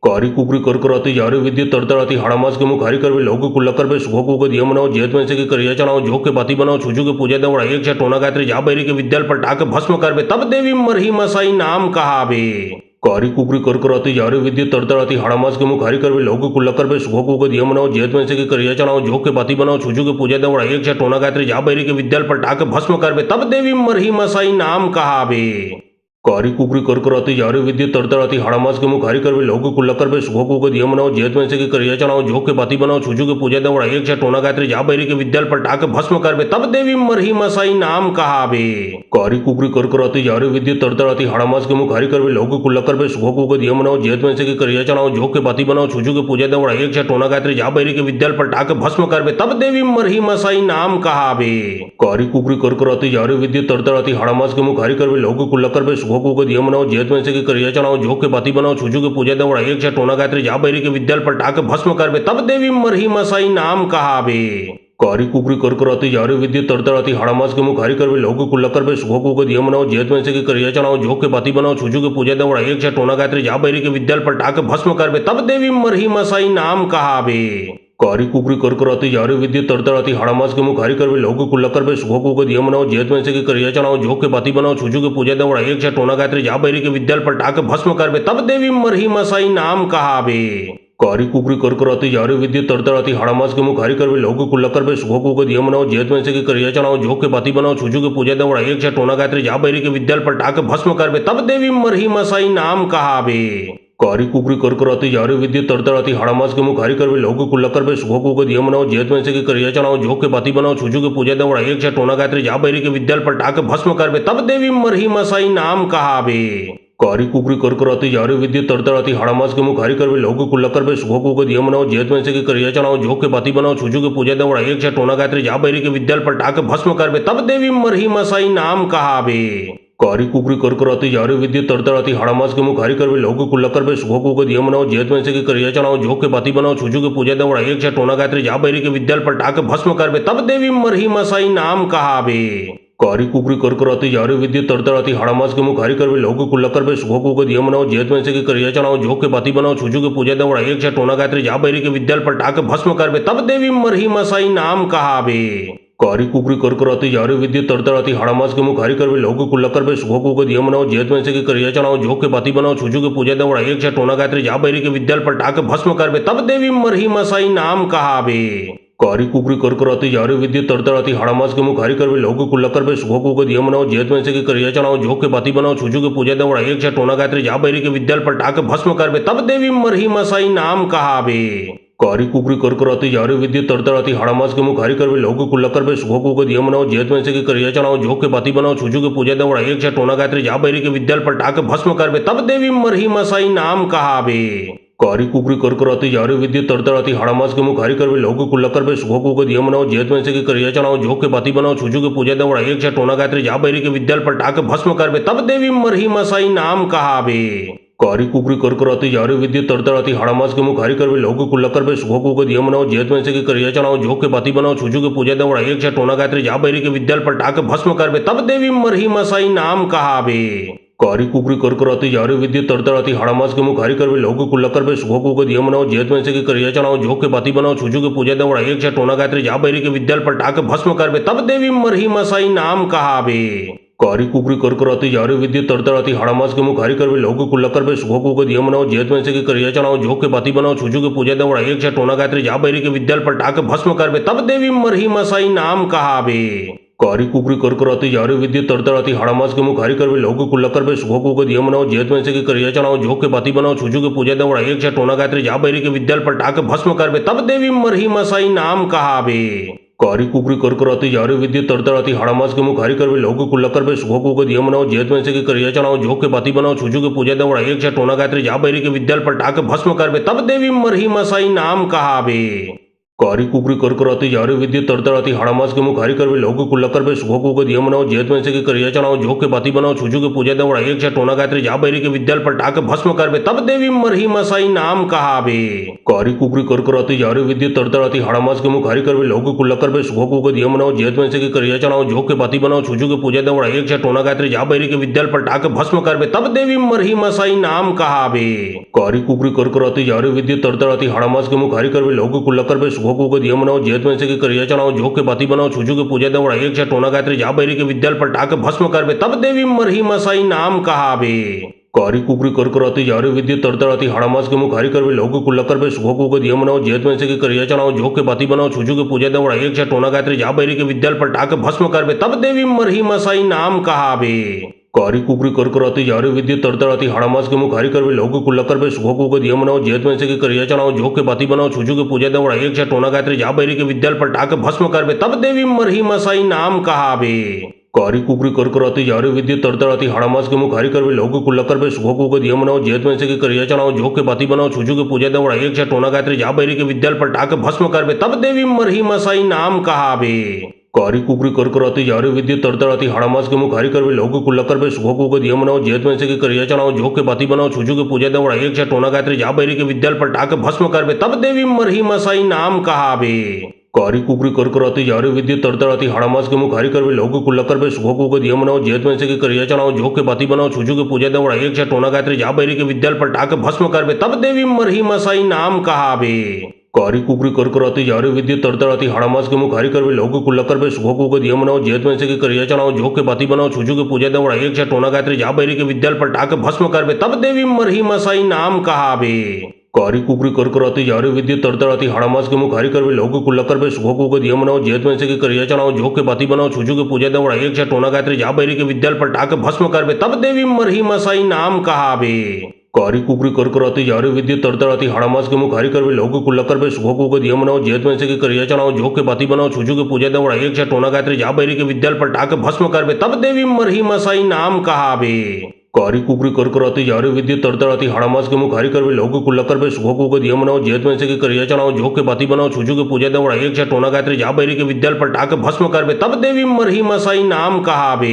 कारी कुकरी करकराती जारी विद्युत तड़तड़ाती हाड़ामास के मुखारी कर लोगों को लकर बे सुखो को दिया मनाओ जेत में से की करिया चढ़ाओ जो के बाती बनाओ छुजू के पूजा दवड़ा एक टोना गायत्री जा बैरी के विद्याल पर टाके भस्म कर बे तब देवी मरही मसाई नाम कहा बे कारी कुकरी करकराती जारी विद्युत तड़तड़ाती हाड़ामास के मुखारी कर लोगों को लकर बे सुखो को दिया मनाओ जेत में से की करिया चढ़ाओ जो के बाती बनाओ छुजू के पूजा दवड़ा एक टोना गायत्री जा बैरी के विद्याल पर टाके भस्म कर बे तब देवी मरही मसाई नाम कहा बे। कारी कुकरी करकराती जारी विद्युत तड़तड़ाती हाड़ामास के मुखारी करवे लोग कुल्लकर पे सुखो को दिया मनाओ जेत में से के करिया चढ़ाओ झोंक के बाती बनाओ छुजू के पूजा दवड़ा एक छठ टोना गायत्री जा बैरी के विद्याल पर टाक भस्म करवे तब देवी मरही मसाई नाम कहावे। कारी कुकरी करकराती जारी विद्युत तड़तड़ाती हाड़ामास के मुखारी करवे लोग कुल्लकर पे सुखो को दिया मनाओ जेत में से के करिया चढ़ाओ झोंक के बाती बनाओ छुजू के पूजा दवड़ा एक छठ टोना गायत्री जा बैरी के विद्याल पर टाक भस्म करवे तब देवी मरही मसाई नाम कहावे। कारी कुकरी करकराती जारी विद्युत तड़तड़ाती हाड़ामास के मुखारी करवे लोग कुल्लकर पे सुखो को दिया मनाओ जेत में से के करिया चढ़ाओ झोंक के बाती बनाओ छुजू के पूजा दवड़ा एक छठ टोना गायत्री जा बैरी के विद्याल पर टाक भस्म करवे तब देवी मरही मसाई नाम कहावे। कारी कुकरी करकराती जारी विद्युत तड़तड़ाती हाड़ामास के मुखारी करवे लोग कुल्लकर पे सुखो को दिया मनाओ जेत में से के करिया चढ़ाओ झोंक के बाती बनाओ छुजू के पूजा दवड़ा एक छठ टोना गायत्री जा बैरी के विद्याल पर टाक भस्म करवे तब देवी मरही मसाई नाम कहावे। कारी कुकरी करकराती जारी विद्युत तड़तड़ाती हाड़ामास के मुखारी करवे लोग कुल्लकर पे सुखो को दिया मनाओ जेत में से के करिया चढ़ाओ झोंक के बाती बनाओ छुजू के पूजा दवड़ा एक छठ टोना गायत्री जा बैरी के विद्याल पर टाक भस्म करवे तब देवी मरही मसाई नाम कहावे। कारी कुकरी करकराती जारी विद्युत तड़तड़ाती हाड़ामास के मुखारी करवे लोग कुल्लकर पे सुखो को दिया मनाओ जेत में से के करिया चढ़ाओ झोंक के बाती बनाओ छुजू के पूजा दवड़ा एक छठ टोना गायत्री जा बैरी के विद्याल पर टाक भस्म करवे तब देवी मरही मसाई नाम कहावे। कारी कुकरी करकराती जारी विद्युत तड़तड़ाती हाड़ामास के मुखारी करवे लोग कुल्लकर पे सुखो को दिया मनाओ जेत में से के करिया चढ़ाओ झोंक के बाती बनाओ छुजू के पूजा दवड़ा एक छठ टोना गायत्री जा बैरी के विद्याल पर टाक भस्म करवे तब देवी मरही मसाई नाम कहावे। कारी कुकरी करकराती जारी विद्युत तड़तड़ाती हाड़ामास के मुखारी करवे लोग कुल्लकर पे सुखो को दिया मनाओ जेत में से के करिया चढ़ाओ झोंक के बाती बनाओ छुजू के पूजा दवड़ा एक छठ टोना गायत्री जा बैरी के विद्याल पर टाक भस्म करवे तब देवी मरही मसाई नाम कहावे। कारी कुकरी करकराती जारी विद्युत तड़तड़ाती हाड़ामास के मुखारी करवे लोग कुल्लकर पे सुखो को दिया मनाओ जेत में से के करिया चढ़ाओ झोंक के बाती बनाओ छुजू के पूजा दवड़ा एक छठ टोना गायत्री जा बैरी के विद्याल पर टाक भस्म करवे तब देवी मरही मसाई नाम कहावे। कारी कुकरी करकराती जारी विद्युत तड़तड़ाती हाड़ामास के मुखारी करवे लोग कुल्लकर पे सुखो को दिया मनाओ जेत में से के करिया चढ़ाओ झोंक के बाती बनाओ छुजू के पूजा दवड़ा एक छठ टोना गायत्री जा बैरी के विद्याल पर टाक भस्म करवे तब देवी मरही मसाई नाम कहावे। कारी कुकरी करकराती जारी विद्युत तड़तड़ाती हाड़ामास के मुखारी करवे लोग कुल्लकर पे सुखो को दिया मनाओ जेत में से के करिया चढ़ाओ झोंक के बाती बनाओ छुजू के पूजा दवड़ा एक छठ टोना गायत्री जा बैरी के विद्याल पर टाक भस्म करवे तब देवी मरही मसाई नाम कहावे। कारी कुकरी करकराती जारी विद्युत तड़तड़ाती हाड़ामास के मुखारी करवे लोग कुल्लकर पे सुखो को दिया मनाओ जेत में से के करिया चढ़ाओ झोंक के बाती बनाओ छुजू के पूजा दवड़ा एक छठ टोना गायत्री जा बैरी के विद्याल पर टाक भस्म करवे तब देवी मरही मसाई नाम कहावे। कारी कुकरी करकराती जारी विद्युत तड़तड़ाती हाड़ामास के मुखारी करवे लोग कुल्लकर पे सुखो को दिया मनाओ जेत में से के करिया चढ़ाओ झोंक के बाती बनाओ छुजू के पूजा दवड़ा एक छठ टोना गायत्री जा बैरी के विद्याल पर टाक भस्म करवे तब देवी मरही मसाई नाम कहावे। कारी कुकरी करकराती जारी विद्युत तड़तड़ाती हाड़ामास के मुखारी करवे लोग कुल्लकर पे सुखो को दिया मनाओ जेत में से के करिया चढ़ाओ झोंक के बाती बनाओ छुजू के पूजा दवड़ा एक छठ टोना गायत्री जा बैरी के विद्याल पर टाक भस्म करवे तब देवी मरही मसाई नाम कहावे। कारी कुकरी करकराती जारी विद्युत तड़तड़ाती हाड़ामास के मुखारी करवे लोग कुल्लकर पे सुखो को दिया मनाओ जेत में से के करिया चढ़ाओ झोंक के बाती बनाओ छुजू के पूजा दवड़ा एक छठ टोना गायत्री जा बैरी के विद्याल पर टाक भस्म करवे तब देवी मरही मसाई नाम कहावे। कारी कुकरी करकराती जारी विद्युत तड़तड़ाती हाड़ामास के मुखारी करवे लोग कुल्लकर पे सुखो को दिया मनाओ जेत में से के करिया चढ़ाओ झोंक के बाती बनाओ छुजू के पूजा दवड़ा एक छठ टोना गायत्री जा बैरी के विद्याल पर टाक भस्म करवे तब देवी मरही मसाई नाम कहावे। कारी कुकरी करकराती जारी विद्युत तड़तड़ाती हाड़ामास के मुखारी करवे लोग कुल्लकर पे सुखो को दिया मनाओ जेत में से के करिया चढ़ाओ झोंक के बाती बनाओ छुजू के पूजा दवड़ा एक छठ टोना गायत्री जा बैरी के विद्याल पर टाक भस्म करवे तब देवी मरही मसाई नाम कहावे। कारी कुकरी करकराती जारी विद्युत तड़तड़ाती हाड़ामास के मुखारी करवे लोग कुल्लकर पे सुखो को दिया मनाओ जेत में से के करिया चढ़ाओ झोंक के बाती बनाओ छुजू के पूजा दवड़ा एक छठ टोना गायत्री जा बैरी के विद्याल पर टाक भस्म करवे तब देवी मरही मसाई नाम कहावे। कारी कुकरी करकराती जारी विद्युत तड़तड़ाती हाड़ामास के मुखारी करवे लोग कुल्लकर पे सुखो को दिया मनाओ जेत में से के करिया चढ़ाओ झोंक के बाती बनाओ छुजू के पूजा दवड़ा एक छठ टोना गायत्री जा बैरी के विद्याल पर टाक भस्म करवे तब देवी मरही मसाई नाम कहावे। कारी कुकरी करकराती जारी विद्युत तड़तड़ाती हाड़ामास के मुखारी करवे लोग कुल्लकर पे सुखो को दिया मनाओ जेत में से के करिया चढ़ाओ झोंक के बाती बनाओ छुजू के पूजा दवड़ा एक छठ टोना गायत्री जा बैरी के विद्याल पर टाक भस्म करवे तब देवी मरही मसाई नाम कहावे। कारी कुकरी करकराती जारी विद्युत तड़तड़ाती हाड़ामास के मुखारी करवे लोग कुल्लकर पे सुखो को दिया मनाओ जेत में से के करिया चढ़ाओ झोंक के बाती बनाओ छुजू के पूजा दवड़ा एक छठ टोना गायत्री जा बैरी के विद्याल पर टाक भस्म करवे तब देवी मरही मसाई नाम कहावे। कारी कुकरी करकराती जारी विद्युत तड़तड़ाती हाड़ामास के मुखारी करवे लोग कुल्लकर पे सुखो को दिया मनाओ जेत में से के करिया चढ़ाओ झोंक के बाती बनाओ छुजू के पूजा दवड़ा एक छठ टोना गायत्री जा बैरी के विद्याल पर टाक भस्म करवे तब देवी मरही मसाई नाम कहावे। कारी कुकरी करकराती जारी विद्युत तड़तड़ाती हाड़ामास के मुखारी करवे लोग कुल्लकर पे सुखो को दिया मनाओ जेत में से के करिया चढ़ाओ झोंक के बाती बनाओ छुजू के पूजा दवड़ा एक छठ टोना गायत्री जा बैरी के विद्याल पर टाक भस्म करवे तब देवी मरही मसाई नाम कहावे। कारी कुकरी करकराती जारी विद्युत तड़तड़ाती हाड़ामास के मुखारी करवे लोग कुल्लकर पे सुखो को दिया मनाओ जेत में से के करिया चढ़ाओ जो के बाती बनाओ छुजू के पूजा देवड़ा एक छा टोना गायत्री जा बैरी के विद्याल पर टाके भस्म करवे तब देवी मरही मसाई नाम कहावे। कारी कुकरी करकराती जारी विद्युत तड़तड़ाती हाड़ामास के मुखारी करवे लोग कुल्लकर पे सुखो को दिया मनाओ जेत में से के करिया चढ़ाओ जो के बाती बनाओ छुजू के पूजा देवड़ा एक छा टोना गायत्री जा बैरी के विद्याल पर टाके भस्म करवे तब देवी मरही मसाई नाम कहावे। कारी कुकरी करकराती जारी विद्युत तड़तड़ाती हाड़ामास के मुखारी करवे लोग कुल्लकर पे सुखो को दिया मनाओ जेत में से के करिया चढ़ाओ जो के बाती बनाओ छुजू के पूजा देवड़ा एक छा टोना गायत्री जा बैरी के विद्याल पर टाके भस्म करवे तब देवी मरही मसाई नाम कहावे। कारी कुकरी करकराती जारी विद्युत तड़तड़ाती हाड़ामास के मुखारी करवे लोग कुल्लकर पे सुखो को दिया मनाओ जेत में से के करिया चढ़ाओ जो के बाती बनाओ छुजू के पूजा देवड़ा एक छा टोना गायत्री जा बैरी के विद्याल पर टाके भस्म करवे तब देवी मरही मसाई नाम कहावे। कारी कुकरी करकराती जारी विद्युत तड़तड़ाती हाड़ामास के मुखारी करवे लोग कुल्लकर पे सुखो को दिया मनाओ जेत में से के करिया चढ़ाओ जो के बाती बनाओ छुजू के पूजा देवड़ा एक छा टोना गायत्री जा बैरी के विद्याल पर टाके भस्म करवे तब देवी मरही मसाई नाम कहावे। कारी कुकरी करकराती जारी विद्युत तड़तड़ाती हाड़ामास के मुखारी करवे लोग कुल्लकर पे सुखो को दिया मनाओ जेत में से के करिया चढ़ाओ जो के बाती बनाओ छुजू के पूजा देवड़ा एक छा टोना गायत्री जा बैरी के विद्याल पर टाके भस्म करवे तब देवी मरही मसाई नाम कहावे। कारी कुकरी करकराती जारी विद्युत तड़तड़ाती हाड़ामास के मुखारी करवे लोग कुल्लकर पे सुखो को दिया मनाओ जेत में से के करिया चढ़ाओ जो के बाती बनाओ छुजू के पूजा देवड़ा एक छा टोना गायत्री जा बैरी के विद्याल पर टाके भस्म करवे तब देवी मरही मसाई नाम कहावे। कारी कुकरी करकराती जारी विद्युत तड़तड़ाती हाड़ामास के मुखारी करवे लोग कुल्लकर पे सुखो को दिया मनाओ जेत में से के करिया चढ़ाओ जो के बाती बनाओ छुजू के पूजा देवड़ा एक छा टोना गायत्री जा बैरी के विद्याल पर टाके भस्म करवे तब देवी मरही मसाई नाम कहावे।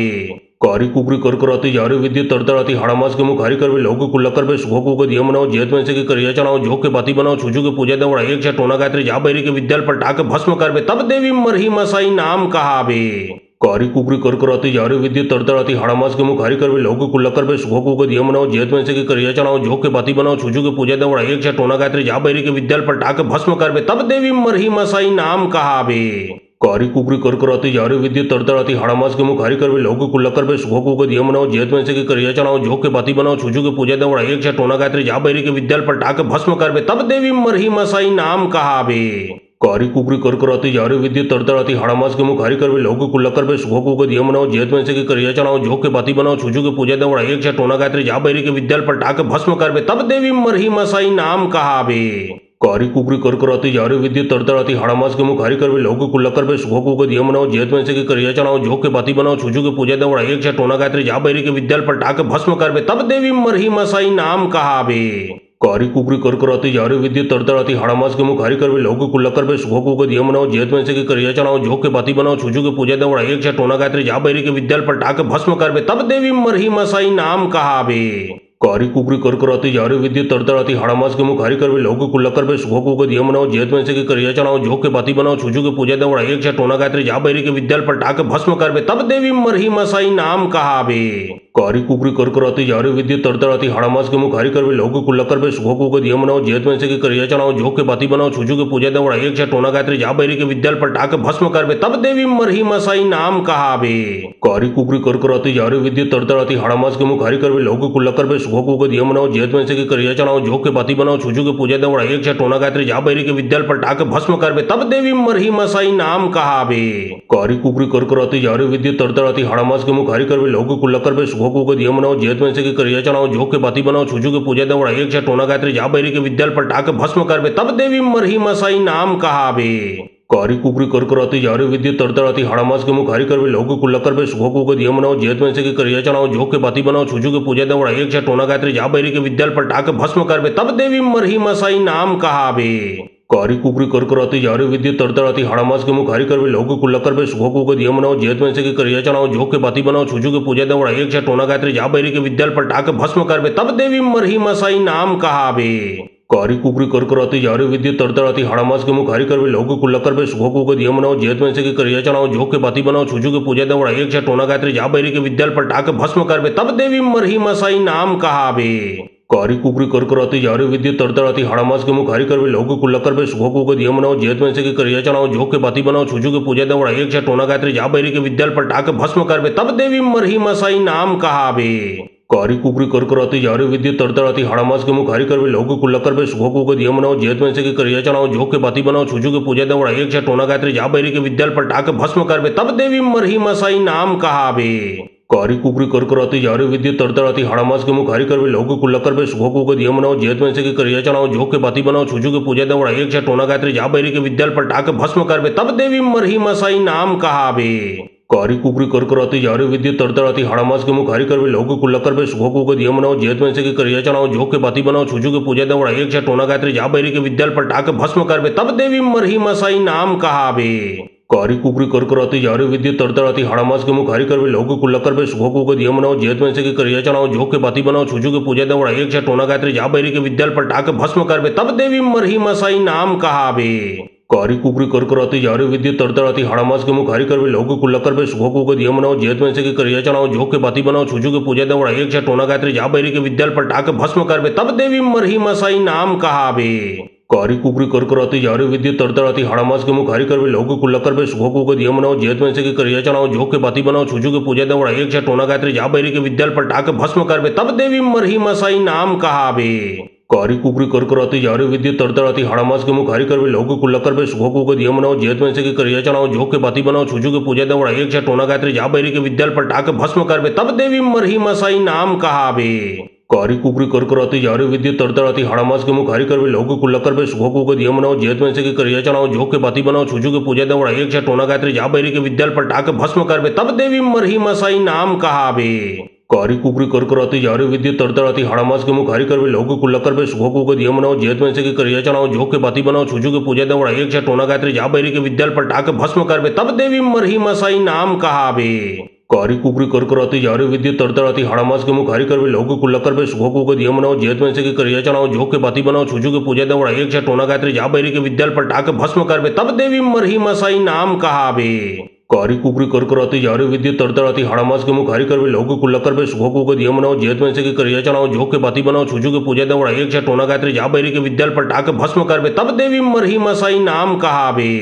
कारी कुकरी करकराती जारी विद्युत तड़तड़ाती हाड़ामास के मुखारी करवे लोग कुल्लकर पे सुखो को दिया मनाओ जेत में से के करिया चढ़ाओ जो के बाती बनाओ छुजू के पूजा देवड़ा एक छा टोना गायत्री जा बैरी के विद्याल पर टाके भस्म करवे तब देवी मरही मसाई नाम कहावे। कारी कुकरी करकराती जारी विद्युत तड़तड़ाती हाड़ामास के मुखारी करवे लोग कुल्लकर पे सुखो को दिया मनाओ जेत में से के करिया चढ़ाओ जो के बाती बनाओ छुजू के पूजा देवड़ा एक छा टोना गायत्री जा बैरी के विद्याल पर टाके भस्म करवे तब देवी मरही मसाई नाम कहावे। कारी कुकरी करकराती जारी विद्युत तड़तड़ाती हाड़ामास के मुखारी करवे लोग कुल्लकर पे सुखो को दिया मनाओ जेत में से के करिया चढ़ाओ जो के बाती बनाओ छुजू के पूजा देवड़ा एक छा टोना गायत्री जा बैरी के विद्याल पर टाके भस्म करवे तब देवी मरही मसाई नाम कहावे। कारी कुकरी करकराती जारी विद्युत तड़तड़ाती हाड़ामास के मुखारी करवे लोग कुल्लकर पे सुखो को दिया मनाओ जेत में से के करिया चढ़ाओ जो के बाती बनाओ छुजू के पूजा देवड़ा एक छा टोना गायत्री जा बैरी के विद्याल पर टाके भस्म करवे तब देवी मरही मसाई नाम कहावे। कारी कुकरी करकराती जारी विद्युत तड़तड़ाती हाड़ामास के मुखारी करवे लोग कुल्लकर पे सुखो को दिया मनाओ जेत में से के करिया चढ़ाओ जो के बाती बनाओ छुजू के पूजा देवड़ा एक छा टोना गायत्री जा बैरी के विद्याल पर टाके भस्म करवे तब देवी मरही मसाई नाम कहावे। कारी कुकरी करकराती जारी विद्युत तड़तड़ाती हाड़ामास के मुखारी करवे लोग कुल्लकर पे सुखो को दिया मनाओ जेत में से के करिया चढ़ाओ जो के बाती बनाओ छुजू के पूजा देवड़ा एक छा टोना गायत्री जा बैरी के विद्याल पर टाके भस्म करवे तब देवी मरही मसाई नाम कहावे। कारी कुकरी करकराती जारी विद्युत तड़तड़ाती हाड़ामास के मुखारी करवे लोग कुल्लकर पे सुखो को दिया मनाओ जेत में से के करिया चढ़ाओ जो के बाती बनाओ छुजू के पूजा देवड़ा एक छा टोना गायत्री जा बैरी के विद्याल पर टाके भस्म करवे तब देवी मरही मसाई नाम कहावे। कारी कुकरी करकराती जारी विद्युत तड़तड़ाती हाड़ामास के मुखारी करवे लोग कुल्लकर पे सुखो को दिया मनाओ जेत में से के करिया चढ़ाओ जो के बाती बनाओ छुजू के पूजा देवड़ा एक छा टोना गायत्री जा बैरी के विद्याल पर टाके भस्म करवे तब देवी मरही मसाई नाम कहावे। कारी कुकरी करकराती जारी विद्युत तड़तड़ाती हाड़ामास के मुखारी करवे लोग कुल्लकर पे सुखो को दिया मनाओ जेत में से के करिया चढ़ाओ जो के बाती बनाओ छुजू के पूजा देवड़ा एक छा टोना गायत्री जा बैरी के विद्याल पर टाके भस्म करवे तब देवी मरही मसाई नाम कहावे। कारी कुकरी करकराती जारी विद्युत तड़तड़ाती हाड़ामास के मुखारी करवे लोग कुल्लकर पे सुखो को दिया मनाओ जेत में से के करिया चढ़ाओ जो के बाती बनाओ छुजू के पूजा देवड़ा एक छा टोना गायत्री जा बैरी के विद्याल पर टाके भस्म करवे तब देवी मरही मसाई नाम कहावे। कारी कुकरी करकराती जारी विद्युत तड़तड़ाती हाड़ामास के मुखारी करवे लोग कुल्लकर पे सुखो को दिया मनाओ जेत में से के करिया चढ़ाओ जो के बाती बनाओ छुजू के पूजा देवड़ा एक छा टोना गायत्री जा बैरी के विद्याल पर टाके भस्म करवे तब देवी मरही मसाई नाम कहावे। कारी कुकरी करकराती जारी विद्युत तड़तड़ाती हाड़ामास के मुखारी करवे लोग कुल्लकर पे सुखो को दिया मनाओ जेत में से के करिया चढ़ाओ जो के बाती बनाओ छुजू के पूजा देवड़ा एक छा टोना गायत्री जा बैरी के विद्याल पर टाके भस्म करवे तब देवी मरही मसाई नाम कहावे। कारी कुकरी करकराती जारी विद्युत तड़तड़ाती हाड़ामास के मुखारी करवे लोग कुल्लकर पे सुखो को दिया मनाओ जेत में से के करिया चढ़ाओ जो के बाती बनाओ छुजू के पूजा देवड़ा एक छा टोना गायत्री जा बैरी के विद्याल पर टाके भस्म करवे तब देवी मरही मसाई नाम कहावे। कारी कुकरी करकराती जारी विद्युत तड़तड़ाती हाड़ामास के मुखारी करवे लोग कुल्लकर पे सुखो को दिया मनाओ जेत में से के करिया चढ़ाओ जो के बाती बनाओ छुजू के पूजा देवड़ा एक छा टोना गायत्री जा बैरी के विद्याल पर टाके भस्म करवे तब देवी मरही मसाई नाम कहावे। कारी कुकरी करकराती जारी विद्युत तड़तड़ाती हाड़ामास के मुखारी करवे लोग कुल्लकर पे सुखो को दिया मनाओ जेत में से के करिया चढ़ाओ जो के बाती बनाओ छुजू के पूजा देवड़ा एक छा टोना गायत्री जा बैरी के विद्याल पर टाके भस्म करवे तब देवी मरही मसाई नाम कहावे। कारी कुकरी करकराती जारे विद्युत तड़तड़ाती हाड़ामास के मुखारी करवे लोगो कुल्लकर पे सुखो को दिया मनाओ जेत में से के करिया चढ़ाओ झोंक के बाती बनाओ छुजू के पूजा देवड़ा एक से टोना गायत्री जा बैरी के विद्याल पर टाके भस्म करवे तब देवी मरही मसाई नाम कहावे। कारी कुकरी करकराती जारे विद्युत तड़तड़ाती हाड़ामास के मुखारी करवे लोगो कुल्लकर पे सुखो को दिया मनाओ जेत में से के करिया चढ़ाओ झोंक के बाती बनाओ छुजू के पूजा देवड़ा एक से टोना गायत्री जा बैरी के विद्याल पर टाके भस्म करवे तब देवी मरही मसाई नाम कहावे। कारी कुकरी करकराती जारे विद्युत तड़तड़ाती हाड़ामास के मुखारी करवे लोगो कुल्लकर पे सुखो को दिया मनाओ जेत में से के करिया चढ़ाओ झोंक के बाती बनाओ छुजू के पूजा देवड़ा एक से टोना गायत्री जा बैरी के विद्याल पर टाके भस्म करवे तब देवी मरही मसाई नाम कहावे। कारी कुकरी करकराती जारे विद्युत तड़तड़ाती हाड़ामास के मुखारी करवे लोगो कुल्लकर पे सुखो को दिया मनाओ जेत में से के करिया चढ़ाओ झोंक के बाती बनाओ छुजू के पूजा देवड़ा एक से टोना गायत्री जा बैरी के विद्याल पर टाके भस्म करवे तब देवी मरही मसाई नाम कहावे। कारी कुकरी करकराती जारे विद्युत तड़तड़ाती हाड़ामास के मुखारी करवे लोगो कुल्लकर पे सुखो को दिया मनाओ जेत में से के करिया चढ़ाओ झोंक के बाती बनाओ छुजू के पूजा देवड़ा एक से टोना गायत्री जा बैरी के विद्याल पर टाके भस्म करवे तब देवी मरही मसाई नाम कहावे। कारी कुकरी करकराती जारे विद्युत तड़तड़ाती हाड़ामास के मुखारी करवे लोगो कुल्लकर पे सुखो को दिया मनाओ जेत में से के करिया चढ़ाओ झोंक के बाती बनाओ छुजू के पूजा देवड़ा एक से टोना गायत्री जा बैरी के विद्याल पर टाके भस्म करवे तब देवी मरही मसाई नाम कहावे। कारी कुकरी करकराती जारे विद्युत तड़तड़ाती हाड़ामास के मुखारी करवे लोगो कुल्लकर पे सुखो को दिया मनाओ जेत में से के करिया चढ़ाओ झोंक के बाती बनाओ छुजू के पूजा देवड़ा एक से टोना गायत्री जा बैरी के विद्याल पर टाके भस्म करवे तब देवी मरही मसाई नाम कहावे। कारी कुकरी करकराती जारे विद्युत तड़तड़ाती हाड़ामास के मुखारी करवे लोगो कुल्लकर पे सुखो को दिया मनाओ जेत में से के करिया चढ़ाओ झोंक के बाती बनाओ छुजू के पूजा देवड़ा एक से टोना गायत्री जा बैरी के विद्याल पर टाके भस्म करवे तब देवी मरही मसाई नाम कहावे। कारी कुकरी करकराती जारे विद्युत तड़तड़ाती हाड़ामास के मुखारी करवे लोगो कुल्लकर पे सुखो को दिया मनाओ जेत में से के करिया चढ़ाओ झोंक के बाती बनाओ छुजू के पूजा देवड़ा एक से टोना गायत्री जा बैरी के विद्याल पर टाके भस्म करवे तब देवी मरही मसाई नाम कहावे। कारी कुकरी करकराती जारे विद्युत तड़तड़ाती हाड़ामास के मुखारी करवे लोगो कुल्लकर पे सुखो को दिया मनाओ जेत में से के करिया चढ़ाओ झोंक के बाती बनाओ छुजू के पूजा देवड़ा एक से टोना गायत्री जा बैरी के विद्याल पर टाके भस्म करवे तब देवी मरही मसाई नाम कहावे।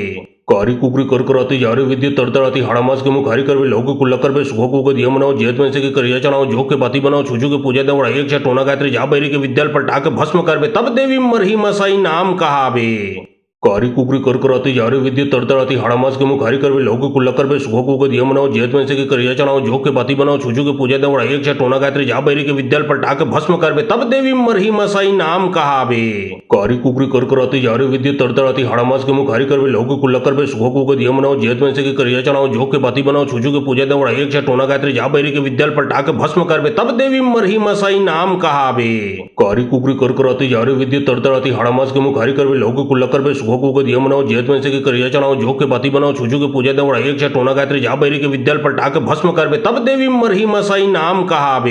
कारी कुकरी करकराती जारे विद्युत तड़तड़ाती हाड़ामास के मुखारी करवे लोगो कुल्लकर पे सुखो को दिया मनाओ जेत में से के करिया चढ़ाओ झोंक के बाती बनाओ छुजू के पूजा देवड़ा एक से टोना गायत्री जा बैरी के विद्याल पर टाके भस्म करवे तब देवी मरही मसाई नाम कहावे। कारी कुकरी करकराती जारे विद्युत तड़तड़ाती हाड़ामास के मुखारी करवे लोगो कुल्लकर पे सुखो को दिया मनाओ जेत में से के करिया चढ़ाओ झोंक के बाती बनाओ छुजू के पूजा देवड़ा एक से टोना गायत्री जा बैरी के विद्याल पर टाके भस्म करवे तब देवी मरही मसाई नाम कहावे। कारी कुकरी करकराती जारे विद्युत तड़तड़ाती हाड़ामास के मुखारी करवे लोगो कुल्लकर पे सुखो को दिया मनाओ जेत में से के करिया चढ़ाओ झोंक के बाती बनाओ छुजू के पूजा देवड़ा एक से टोना गायत्री जा बैरी के विद्याल पर टाके भस्म करवे तब देवी मरही मसाई नाम कहावे। कारी कुकरी करकराती जारे विद्युत तड़तड़ाती हाड़ामास के मुखारी करवे लोगो कुल्लकर पे सुखो को दिया मनाओ जेत में से के करिया चढ़ाओ झोंक के बाती बनाओ छुजू के पूजा देवड़ा एक से टोना गायत्री जा बैरी के विद्याल पर टाके भस्म करवे तब देवी मरही मसाई नाम कहावे।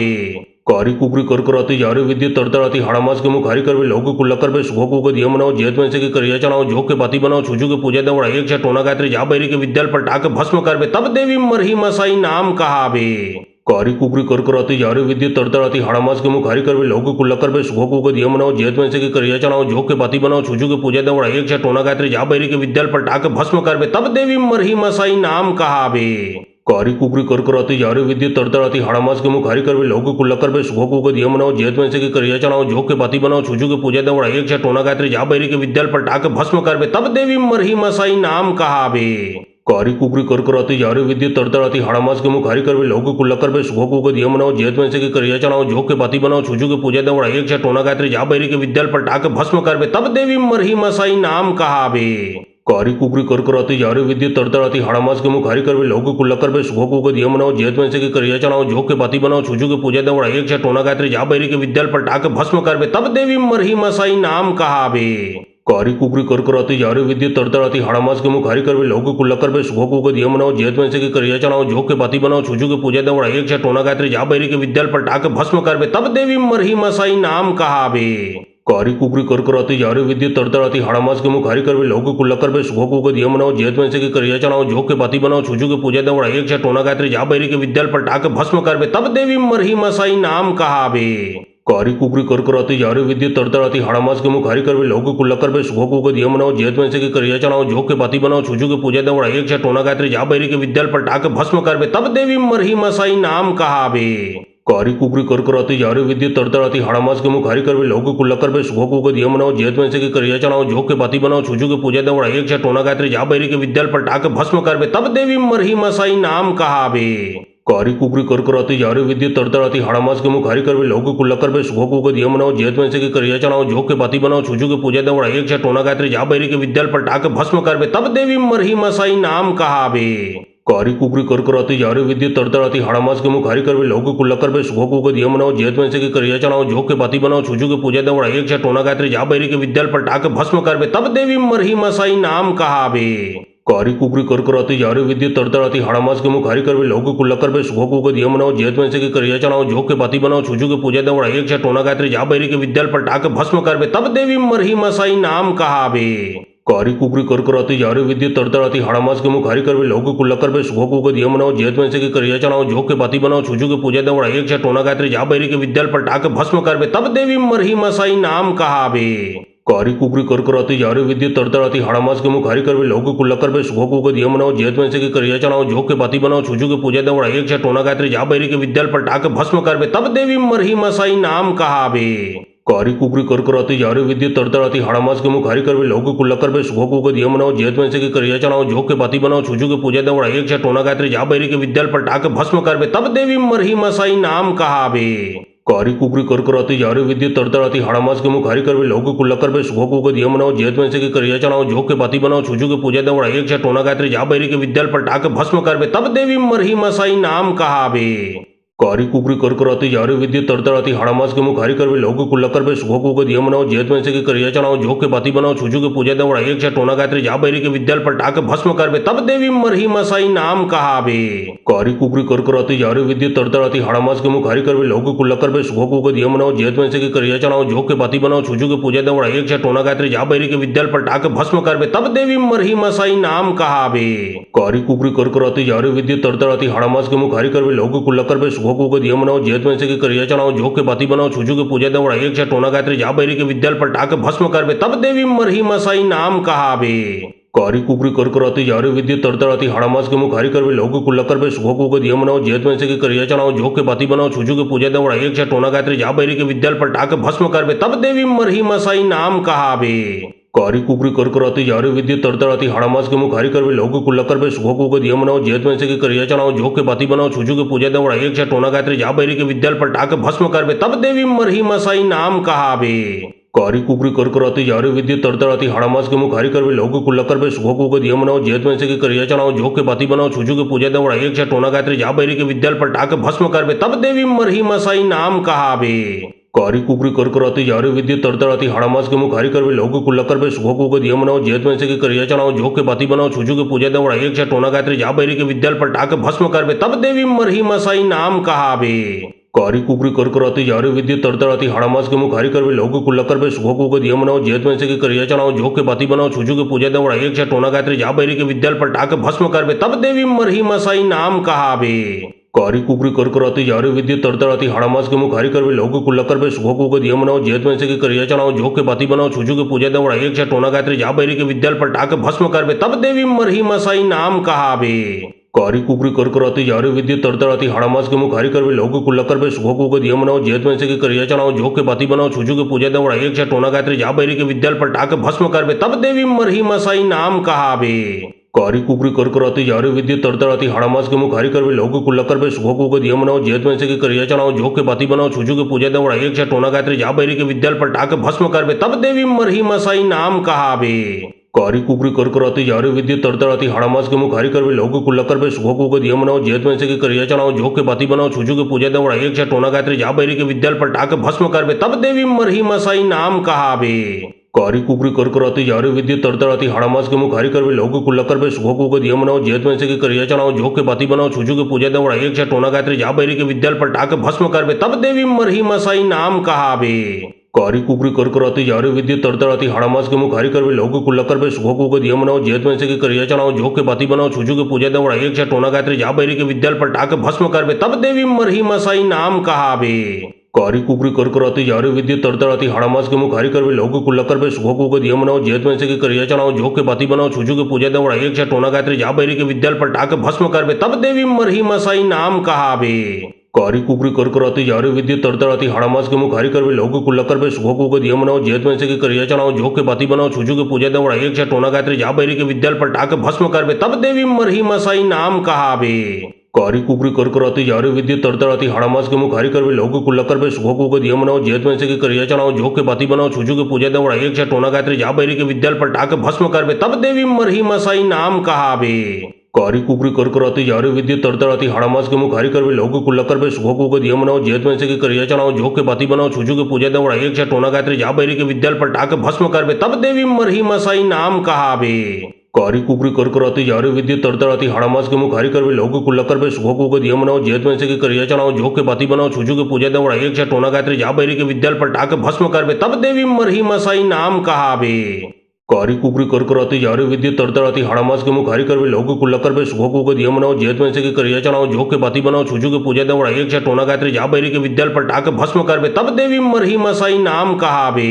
कारी कुकरी करकराती जारे विद्युत तड़तड़ाती हाड़ामास के मुखारी करवे लोगो कुल्लकर पे सुखो को दिया मनाओ जेत में से के करिया चढ़ाओ झोंक के बाती बनाओ छुजू के पूजा देवड़ा एक से टोना गायत्री जा बैरी के विद्याल पर टाके भस्म करवे तब देवी मरही मसाई नाम कहावे। कारी कुकरी करकराती जारे विद्युत तड़तड़ाती हाड़ामास के मुखारी करवे लोगो कुल्लकर पे सुखो को दिया मनाओ जेत में से के करिया चढ़ाओ झोंक के बाती बनाओ छुजू के पूजा देवड़ा एक से टोना गायत्री जा बैरी के विद्याल पर टाके भस्म करवे तब देवी मरही मसाई नाम कहावे। कारी कुकरी करकराती जारे विद्युत तड़तड़ाती हाड़ामास के मुखारी करवे लोगो कुल्लकर पे सुखो को दिया मनाओ जेत में से के करिया चढ़ाओ झोंक के बाती बनाओ छुजू के पूजा देवड़ा एक से टोना गायत्री जा बैरी के विद्याल पर टाके भस्म करवे तब देवी मरही मसाई नाम कहावे। कारी कुकरी करकराती जारे विद्युत तड़तड़ाती हाड़ामास के मुखारी करवे लोगो कुल्लकर पे सुखो को दिया मनाओ जेत में से के करिया चढ़ाओ झोंक के बाती बनाओ छुजू के पूजा देवड़ा एक से टोना गायत्री जा बैरी के विद्याल पर टाके भस्म करवे तब देवी मरही मसाई नाम कहावे। कारी कुकरी करकराती जारे विद्युत तड़तड़ाती हाड़ामास के मुखारी करवे लोगो कुल्लकर पे सुखो को दिया मनाओ जेत में से के करिया चढ़ाओ झोंक के बाती बनाओ छुजू के पूजा देवड़ा एक से टोना गायत्री जा बैरी के विद्याल पर टाके भस्म करवे तब देवी मरही मसाई नाम कहावे। कारी कुकरी करकराती जारे विद्युत तड़तड़ाती हाड़ामास के मुखारी करवे लोगो कुल्लकर पे सुखो को दिया मनाओ जेत में से के करिया चढ़ाओ झोंक के बाती बनाओ छुजू के पूजा देवड़ा एक से टोना गायत्री जा बैरी के विद्याल पर टाके भस्म करवे तब देवी मरही मसाई नाम कहावे। कारी कुकरी करकराती जारे विद्युत तड़तड़ाती हाड़ामास के मुखारी करवे लोगो कुल्लकर पे सुखो को दिया मनाओ जेत में से के करिया चढ़ाओ झोंक के बाती बनाओ छुजू के पूजा देवड़ा एक से टोना गायत्री जा बैरी के विद्याल पर टाके भस्म करवे तब देवी मरही मसाई नाम कहावे। कारी कुकरी करकराती जारे विद्युत तड़तड़ाती हाड़ामास के मुखारी करवे लोगो कुल्लकर पे सुखो को दिया मनाओ जेत में से के करिया चढ़ाओ झोंक के बाती बनाओ छुजू के पूजा देवड़ा एक से टोना गायत्री जा बैरी के विद्याल पर टाके भस्म करवे तब देवी मरही मसाई नाम कहावे। कारी कुकरी करकराती जारी विद्युत तड़तड़ाती हाड़ामास के मुखारी करवे लोगो कुल्लकर पे सुखो को दिया मनाओ जेत में से के करिया चढ़ाओ झोंक के बाती बनाओ छुजू के पूजा दवड़ा एक छा टोना गायत्री जा बैरी के विद्याल पलटा के भस्म करवे तब देवी मरही मसाई नाम कहावे। कारी कुकरी करकराती जारी विद्युत तड़तड़ाती हाड़ामास के मुखारी करवे लोगो कुल्लकर पे सुखो को दिया मनाओ जेत में से के करिया चढ़ाओ झोंक के बाती बनाओ छुजू के पूजा दवड़ा एक छा टोना गायत्री जा बैरी के विद्याल पलटा के भस्म करवे तब देवी मरही मसाई नाम कहावे। कारी कुकरी करकराती जारी विद्युत तड़तड़ाती हाड़ामास के मुखारी करवे लोगो कुल्लकर पे सुखो को दिया मनाओ जेत में से के करिया चढ़ाओ झोंक के बाती बनाओ छुजू के पूजा दवड़ा एक छा टोना गायत्री जा बैरी के विद्याल पलटा के भस्म करवे तब देवी मरही मसाई नाम कहावे। कारी कुकरी करकराती जारी विद्युत तड़तड़ाती हाड़ामास के मुखारी करवे लोगो कुल्लकर पे सुखो को दिया मनाओ जेत में से के करिया चढ़ाओ झोंक के बाती बनाओ छुजू के पूजा दवड़ा एक छा टोना गायत्री जा बैरी के विद्याल पलटा के भस्म करवे तब देवी मरही मसाई नाम कहावे। कारी कुकरी करकराती जारी विद्युत तड़तड़ाती हाड़ामास के मुखारी करवे लोगो कुल्लकर पे सुखो को दिया मनाओ जेत में से के करिया चढ़ाओ झोंक के बाती बनाओ छुजू के पूजा दवड़ा एक छा टोना गायत्री जा बैरी के विद्याल पलटा के भस्म करवे तब देवी मरही मसाई नाम कहावे। कारी कुकरी करकराती जारी विद्युत तड़तड़ाती हाड़ामास के मुखारी करवे लोगो कुल्लकर पे सुखो को दिया मनाओ जेत में से के करिया चढ़ाओ झोंक के बाती बनाओ छुजू के पूजा दवड़ा एक छा टोना गायत्री जा बैरी के विद्याल पलटा के भस्म करवे तब देवी मरही मसाई नाम कहावे। कारी कुकरी करकराती जारी विद्युत तड़तड़ाती हाड़ामास के मुखारी करवे लोगो कुल्लकर पे सुखो को दिया मनाओ जेत में से के करिया चढ़ाओ झोंक के बाती बनाओ छुजू के पूजा दवड़ा एक छा टोना गायत्री जा बैरी के विद्याल पलटा के भस्म करवे तब देवी मरही मसाई नाम कहावे। कारी कुकरी करकराती जारी विद्युत तड़तड़ाती हाड़ामास के मुखारी करवे लोगो कुल्लकर पे सुखो को दिया मनाओ जेत में से के करिया चढ़ाओ झोंक के बाती बनाओ छुजू के पूजा दवड़ा एक छा टोना गायत्री जा बैरी के विद्याल पलटा के भस्म करवे तब देवी मरही मसाई नाम कहावे। कारी कुकरी करकराती जारी विद्युत तड़तड़ाती हाड़ामास के मुखारी करवे लोगो कुल्लकर पे सुखो को दिया मनाओ जेत में से के करिया चढ़ाओ झोंक के बाती बनाओ छुजू के पूजा दवड़ा एक छा टोना गायत्री जा बैरी के विद्याल पलटा के भस्म करवे तब देवी मरही मसाई नाम कहावे। कारी कुकरी करकराती जारी विद्युत तड़तड़ाती हाड़ामास के मुखारी करवे लोगो कुल्लकर पे सुखो को दिया मनाओ जेत में से के करिया चढ़ाओ झोंक के बाती बनाओ छुजू के पूजा दवड़ा एक छा टोना गायत्री जा बैरी के विद्याल पलटा के भस्म करवे तब देवी मरही मसाई नाम कहावे। कारी कुकरी करकराती जारी विद्युत तड़तड़ाती हाड़ामास के मुखारी करवे लोगो कुल्लकर पे सुखो को दिया मनाओ जेत में से के करिया चढ़ाओ झोंक के बाती बनाओ छुजू के पूजा दवड़ा एक छा टोना गायत्री जा बैरी के विद्याल पलटा के भस्म करवे तब देवी मरही मसाई नाम कहावे। कारी कुकरी करकराती जारी विद्युत तड़तड़ाती हाड़ामास के मुखारी करवे लोगो कुल्लकर पे सुखो को दिया मनाओ जेत में से के करिया चढ़ाओ झोंक के बाती बनाओ छुजू के पूजा दवड़ा एक छा टोना गायत्री जा बैरी के विद्याल पलटा के भस्म करवे तब देवी मरही मसाई नाम कहावे। कारी कुकरी करकराती जारी विद्युत तड़तड़ाती हाड़ामास के मुखारी करवे लोगो कुल्लकर पे सुखो को दिया मनाओ जेत में से के करिया चढ़ाओ झोंक के बाती बनाओ छुजू के पूजा दवड़ा एक छा टोना गायत्री जा बैरी के विद्याल पलटा के भस्म करवे तब देवी मरही मसाई नाम कहावे। कारी कुकरी करकराती जारी विद्युत तड़तड़ाती हाड़ामास के मुखारी करवे लोगो कुल्लकर पे सुखो को दिया मनाओ जेत में से के करिया चढ़ाओ झोंक के बाती बनाओ छुजू के पूजा दवड़ा एक छा टोना गायत्री जा बैरी के विद्याल पलटा के भस्म करवे तब देवी मरही मसाई नाम कहावे। कारी कुकरी करकराती जारी विद्युत तड़तड़ाती हाड़ामास के मुखारी करवे लोगो कुल्लकर पे सुखो को दिया मनाओ जेत में से के करिया चढ़ाओ झोंक के बाती बनाओ छुजू के पूजा दवड़ा एक छा टोना गायत्री जा बैरी के विद्याल पलटा के भस्म करवे तब देवी मरही मसाई नाम कहावे। कारी कुकरी करकराती जारी विद्युत तड़तड़ाती हाड़ामास के मुखारी करवे लोगो कुल्लकर पे सुखो को दिया मनाओ जेत में से के करिया चढ़ाओ झोंक के बाती बनाओ छुजू के पूजा दवड़ा एक छा टोना गायत्री जा बैरी के विद्याल पलटा के भस्म करवे तब देवी मरही मसाई नाम कहावे। कारी कुकरी करकराती जारी विद्युत तड़तड़ाती हाड़ामास के मुखारी करवे लोगो कुल्लकर पे सुखो को दिया मनाओ जेत में से के करिया चढ़ाओ झोंक के बाती बनाओ छुजू के पूजा दवड़ा एक छा टोना गायत्री जा बैरी के विद्याल पलटा के भस्म करवे तब देवी मरही मसाई नाम कहावे। कारी कुकरी करकराती जारी विद्युत तड़तड़ाती हाड़ामास के मुखारी करवे लोगो कुल्लकर पे सुखो को दिया मनाओ जेत में से के करिया चढ़ाओ झोंक के बाती बनाओ छुजू के पूजा दवड़ा एक छा टोना गायत्री जा बैरी के विद्याल पलटा के भस्म करवे तब देवी मरही मसाई नाम कहावे। कारी कुकरी करकराती जारी विद्युत तड़तड़ाती हाड़ामास के मुखारी करवे लोगो कुल्लकर पे सुखो को दिया मनाओ जेत में से के करिया चढ़ाओ झोंक के बाती बनाओ छुजू के पूजा दवड़ा एक छा टोना गायत्री जा बैरी के विद्याल पलटा के भस्म करवे तब देवी मरही मसाई नाम कहावे। कारी कुकरी करकराती जारी विद्युत तड़तड़ाती हाड़ामास के मुखारी करवे लोगो कुल्लकर पे सुखो को दिया मनाओ जेत में से के करिया चढ़ाओ झोंक के बाती बनाओ छुजू के पूजा दवड़ा एक छा टोना गायत्री जा बैरी के विद्याल पलटा के भस्म करवे तब देवी मरही मसाई नाम कहावे। कारी कुकरी करकराती जारी विद्युत तड़तड़ाती हाड़ामास के मुखारी करवे लोगो कुल्लकर पे सुखो को दिया मनाओ जेत में से के करिया चढ़ाओ झोंक के बाती बनाओ छुजू के पूजा दवड़ा एक छा टोना गायत्री जा बैरी के विद्याल पलटा के भस्म करवे तब देवी मरही मसाई नाम कहावे। कारी कुकरी करकराती जारी विद्युत तड़तड़ाती हाड़ामास के मुखारी करवे लोगो कुल्लकर पे सुखो को दिया मनाओ जेत में से के करिया चढ़ाओ झोंक के बाती बनाओ छुजू के पूजा दवड़ा एक छा टोना गायत्री जा बैरी के विद्याल पलटा के भस्म करवे तब देवी मरही मसाई नाम कहावे। कारी कुकरी करकराती जारी विद्युत तड़तड़ाती हाड़ामास के मुखारी करवे लोगो कुल्लकर पे सुखो को दिया मनाओ जेत में से के करिया चढ़ाओ झोंक के बाती बनाओ छुजू के पूजा दवड़ा एक छा टोना गायत्री जा बैरी के विद्याल पलटा के भस्म करवे तब देवी मरही मसाई नाम कहावे। कारी कुकरी करकराती जारी विद्युत तड़तड़ाती हाड़ामास के मुख हरी कर लोग कुल्लकर पे सुखों को दिया मनाओ जेत में से की करिया चढ़ाओ झोंक के बाती बनाओ छुजू के पूजा दे उड़ाई एक टोना गायत्री जा बैरी के विद्याल पर टाक भस्म करबे तब देवी मरही मसाई नाम कहाबे। कारी कुकरी करकराती जारी विद्युत तड़तड़ाती हाड़ामास के मुख हरी कर लोग कुल्लकर पे सुखों को दिया मनाओ जेत में से की करिया चढ़ाओ झोंक के बाती बनाओ छुजू के पूजा दे उड़ाई एक टोना गायत्री जा बैरी के विद्याल पर टाक भस्म करबे तब देवी मरही मसाई नाम कहाबे। कारी कुकरी करकराती जारी विद्युत तड़तड़ाती हाड़ामास के मुख हरी कर लोग कुल्लकर पे सुखों को दिया मनाओ जेत में से की करिया चढ़ाओ झोंक के बाती बनाओ छुजू के पूजा दे उड़ाई एक टोना गायत्री जा बैरी के विद्याल पर टाक भस्म करबे तब देवी मरही मसाई नाम कहाबे। कारी कुकरी करकराती जारी विद्युत तड़तड़ाती हाड़ामास के मुख हरी कर लोग कुल्लकर पे सुखों को दिया मनाओ जेत में से की करिया चढ़ाओ झोंक के बाती बनाओ छुजू के पूजा दे उड़ाई एक टोना गायत्री जा बैरी के विद्याल पर टाक भस्म करबे तब देवी मरही मसाई नाम कहाबे। कारी कुकरी करकराती जारी विद्युत तड़तड़ाती हाड़ामास के मुख हरी कर लोग कुल्लकर पे सुखों को दिया मनाओ जेत में से की करिया चढ़ाओ झोंक के बाती बनाओ छुजू के पूजा दे उड़ाई एक टोना गायत्री जा बैरी के विद्याल पर टाक भस्म करबे तब देवी मरही मसाई नाम कहाबे।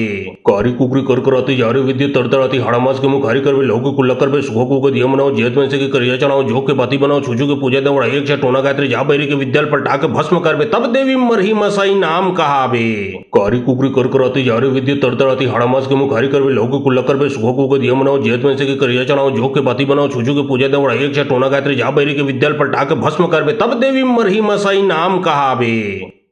कारी कुकरी करकराती जारी विद्युत तड़तड़ाती हाड़ामास के मुख हरी कर लोग कुल्लकर पे सुखों को दिया मनाओ जेत में से की करिया चढ़ाओ झोंक के बाती बनाओ छुजू के पूजा दे उड़ाई एक टोना गायत्री जा बैरी के विद्याल पर टाक भस्म करबे तब देवी मरही मसाई नाम कहाबे। कारी कुकरी करकराती जारी विद्युत तड़तड़ाती हाड़ामास के मुख हरी कर लोग कुल्लकर पे सुखों को दिया मनाओ जेत में से की करिया चढ़ाओ झोंक के बाती बनाओ छुजू के पूजा दे उड़ाई एक टोना गायत्री जा बैरी के विद्याल पर टाक भस्म करबे तब देवी मरही मसाई नाम कहाबे।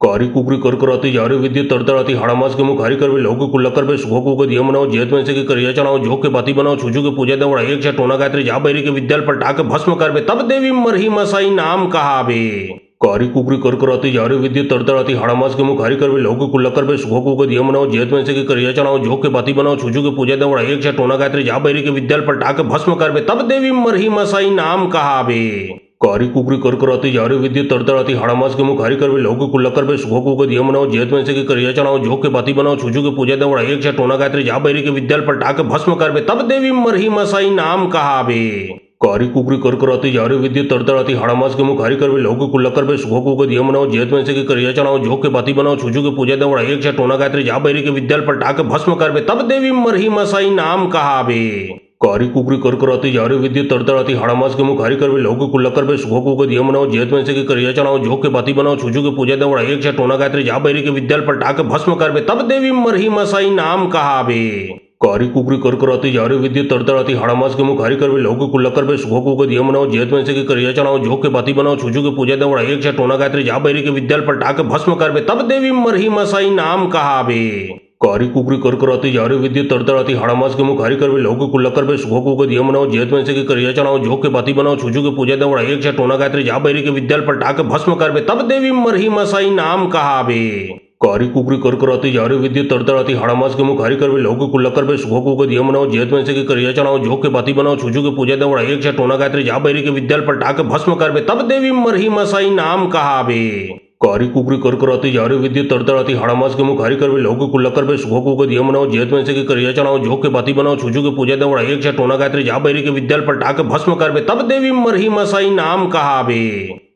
कारी कुकरी करकराती जारी विद्युत तड़तड़ाती हाड़ामास के मुख हरी कर लोग कुल्लकर पे सुखों को दिया मनाओ जेत में से की करिया चढ़ाओ झोंक के बाती बनाओ छुजू के पूजा दे उड़ाई एक टोना गायत्री जा बैरी के विद्याल पर टाक भस्म करबे तब देवी मरही मसाई नाम कहाबे। कारी कुकरी करकराती जारी विद्युत तड़तड़ाती हाड़ामास के मुख हरी कर लोग कुल्लकर पे सुखों को दिया मनाओ जेत में से की करिया चढ़ाओ झोंक के बाती बनाओ छुजू के पूजा दे उड़ाई एक टोना गायत्री जा बैरी के विद्याल पर टाक भस्म करबे तब देवी मरही मसाई नाम कहाबे। कारी कुकरी करकराती जारी विद्युत तड़तड़ाती हाड़ामास के मुख हरी कर लोग कुल्लकर पे सुखों को दिया मनाओ जेत में से की करिया चढ़ाओ झोंक के बाती बनाओ छुजू के पूजा दे उड़ाई एक टोना गायत्री जा बैरी के विद्याल पर टाक भस्म करबे तब देवी मरही मसाई नाम कहाबे। कारी कुकरी करकराती जारी विद्युत तड़तड़ाती हाड़ामास के मुख हरी कर लोग कुल्लकर पे सुखों को दिया मनाओ जेत में से की करिया चढ़ाओ झोंक के बाती बनाओ छुजू के पूजा दे उड़ाई एक टोना गायत्री जा बैरी के विद्याल पर टाक भस्म करबे तब देवी मरही मसाई नाम कहाबे। कारी कुकरी करकराती जारी विद्युत तड़तड़ाती हाड़ामास के मुख हरी कर लोग कुल्लकर पे सुखों को दिया मनाओ जेत में से की करिया चढ़ाओ झोंक के बाती बनाओ छुजू के पूजा दे उड़ाई एक टोना गायत्री जा बैरी के विद्याल पर टाक भस्म करबे तब देवी मरही मसाई नाम कहाबे। कारी कुकरी करकराती जारी विद्युत तड़तड़ाती हाड़ामास के मुख हरी कर लोग कुल्लकर पे सुखों को दिया मनाओ जेत में से की करिया चढ़ाओ झोंक के बाती बनाओ छुजू के पूजा दे उड़ाई एक टोना गायत्री जा बैरी के विद्याल पर टाक भस्म करबे तब देवी मरही मसाई नाम कहाबे। कारी कुकरी करकराती जारी विद्युत तड़तड़ाती हाड़ामास के मुख हरी कर लोग कुल्लकर पे सुखों को दिया मनाओ जेत में से की करिया चढ़ाओ झोंक के बाती बनाओ छुजू के पूजा दे उड़ाई एक टोना गायत्री जा बैरी के विद्याल पर टाक भस्म करबे तब देवी मरही मसाई नाम कहाबे। कारी कुकरी करकराती जारी विद्युत तड़तड़ाती हाड़ामास के मुख हरी कर लोग कुल्लकर पे सुखों को दिया मनाओ जेत में से की करिया चढ़ाओ झोंक के बाती बनाओ छुजू के पूजा दे उड़ाई एक टोना गायत्री जा बैरी के विद्याल पर टाक भस्म करबे तब देवी मरही मसाई नाम कहाबे। कारी कुकरी करकराती जारी विद्युत तड़तड़ाती हाड़ामास के मुख हरी कर लोग कुल्लकर पे सुखों को दिया मनाओ जेत में से की करिया चढ़ाओ झोंक के बाती बनाओ छुजू के पूजा दे उड़ाई एक टोना गायत्री जा बैरी के विद्याल पर टाक भस्म करबे तब देवी मरही मसाई नाम कहाबे।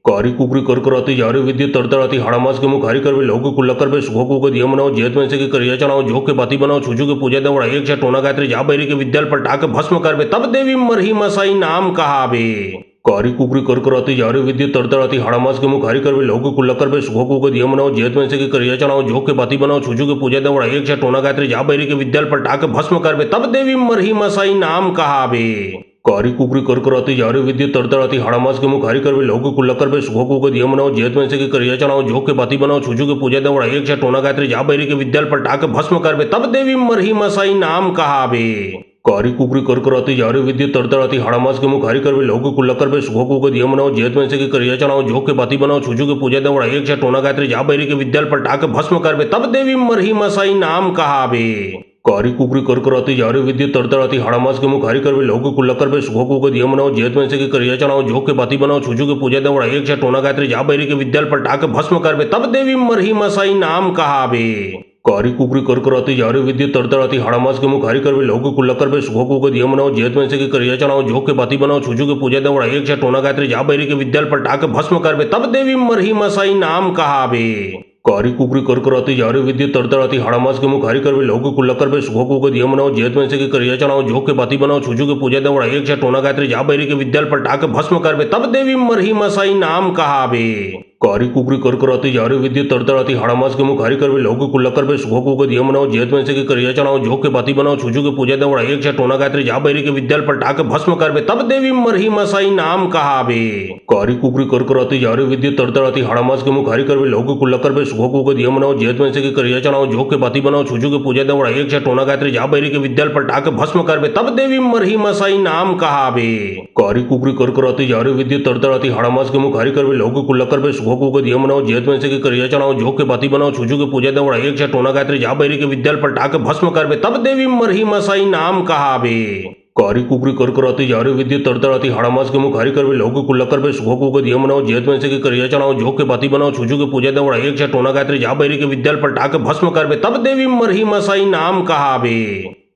कारी कुकरी करकराती जारी विद्युत तड़तड़ाती हाड़ामास के मुख हरी कर लोग कुल्लकर पे सुखों को दिया मनाओ जेत में से की करिया चढ़ाओ झोंक के बाती बनाओ छुजू के पूजा दे उड़ाई एक टोना गायत्री जा बैरी के विद्याल पर टाक भस्म करबे तब देवी मरही मसाई नाम कहाबे। कारी कुकरी करकराती जारी विद्युत तड़तड़ाती हाड़ामास के मुख हरी कर लोग कुल्लकर पे सुखों को दिया मनाओ जेत में से की करिया चढ़ाओ झोंक के बाती बनाओ छुजू के पूजा दे उड़ाई एक टोना गायत्री जा बैरी के विद्याल पर टाक भस्म करबे तब देवी मरही मसाई नाम कहाबे। कारी कुकरी करकराती जारी विद्युत तड़तड़ाती हाड़ामास के मुख हरी कर लोग कुल्लकर पे सुखों को दिया मनाओ जेत में से की करिया चढ़ाओ झोंक के बाती बनाओ छुजू के पूजा दे उड़ाई एक टोना गायत्री जा बैरी के विद्याल पर टाक भस्म करबे तब देवी मरही मसाई नाम कहाबे। कारी कुकरी करकराती जारी विद्युत तड़तड़ाती हाड़ामास के मुख हरी कर लोग कुल्लकर पे सुखों को दिया मनाओ जेत में से की करिया चढ़ाओ झोंक के बाती बनाओ छुजू के पूजा दे उड़ाई एक टोना गायत्री जा बैरी के विद्याल पर टाक भस्म करबे तब देवी मरही मसाई नाम कहाबे। कारी कुकरी करकराती जारी विद्युत तड़तड़ाती हाड़ामास के मुख हरी कर लोग कुल्लकर पे सुखों को दिया मनाओ जेत में से की करिया चढ़ाओ झोंक के बाती बनाओ छुजू के पूजा दे उड़ाई एक टोना गायत्री जा बैरी के विद्याल पर टाक भस्म करबे तब देवी मरही मसाई नाम कहाबे। कारी कुकरी करकराती जारी विद्युत तड़तड़ाती हाड़ामास के मुख हरी कर लोग कुल्लकर पे सुखों को दिया मनाओ जेत में से की करिया चढ़ाओ झोंक के बाती बनाओ छुजू के पूजा दे उड़ाई एक टोना गायत्री जा बैरी के विद्याल पर टाक भस्म करबे तब देवी मरही मसाई नाम कहाबे। कारी कुकरी करकराती जारी विद्युत तड़तड़ाती हाड़ामास के मुखारी करवे लोग कुल्लकर पे सुखो को दिया मनाओ जेत में से के करिया चढ़ाओ झोंक के बाती बनाओ छुजू के पूजा दे उड़ाई एक टोना गायत्री जा बैरी के विद्याल पर टाके भस्म करवे तब देवी मरही मसाई नाम कहावे। कारी कुकरी करकराती जारी विद्युत तड़तड़ाती हाड़ामास के मुखारी करवे लोग कुल्लकर पे सुखो को दिया मनाओ जेत में से के करिया चढ़ाओ झोंक के बाती बनाओ छुजू के पूजा दे उड़ाई एक टोना गायत्री जा बैरी के विद्याल पर टाके भस्म करवे तब देवी मरही मसाई नाम कहावे। कारी कुकरी करकराती जारी विद्युत तड़तड़ाती हाड़ामास के मुखारी करवे लोग कुल्लकर पे सुखो को दिया मनाओ जेत में से के करिया चढ़ाओ झोंक के बाती बनाओ छुजू के पूजा दे उड़ाई एक टोना गायत्री जा बैरी के विद्याल पर टाके भस्म करवे तब देवी मरही मसाई नाम कहावे। कारी कुकरी करकराती जारी विद्युत तड़तड़ाती हाड़ामास के मुखारी करवे लोग कुल्लकर पे सुखो को दिया मनाओ जेत में से के करिया चढ़ाओ झोंक के बाती बनाओ छुजू के पूजा दे उड़ाई एक टोना गायत्री जा बैरी के विद्याल पर टाके भस्म करवे तब देवी मरही मसाई नाम कहावे। कारी कुकरी करकराती जारी विद्युत तड़तड़ाती हाड़ामास के मुखारी करवे लोग कुल्लकर पे सुखो को दिया मनाओ जेत में से के करिया चढ़ाओ झोंक के बाती बनाओ छुजू के पूजा दे उड़ाई एक टोना गायत्री जा बैरी के विद्याल पर टाके भस्म करवे तब देवी मरही मसाई नाम कहावे।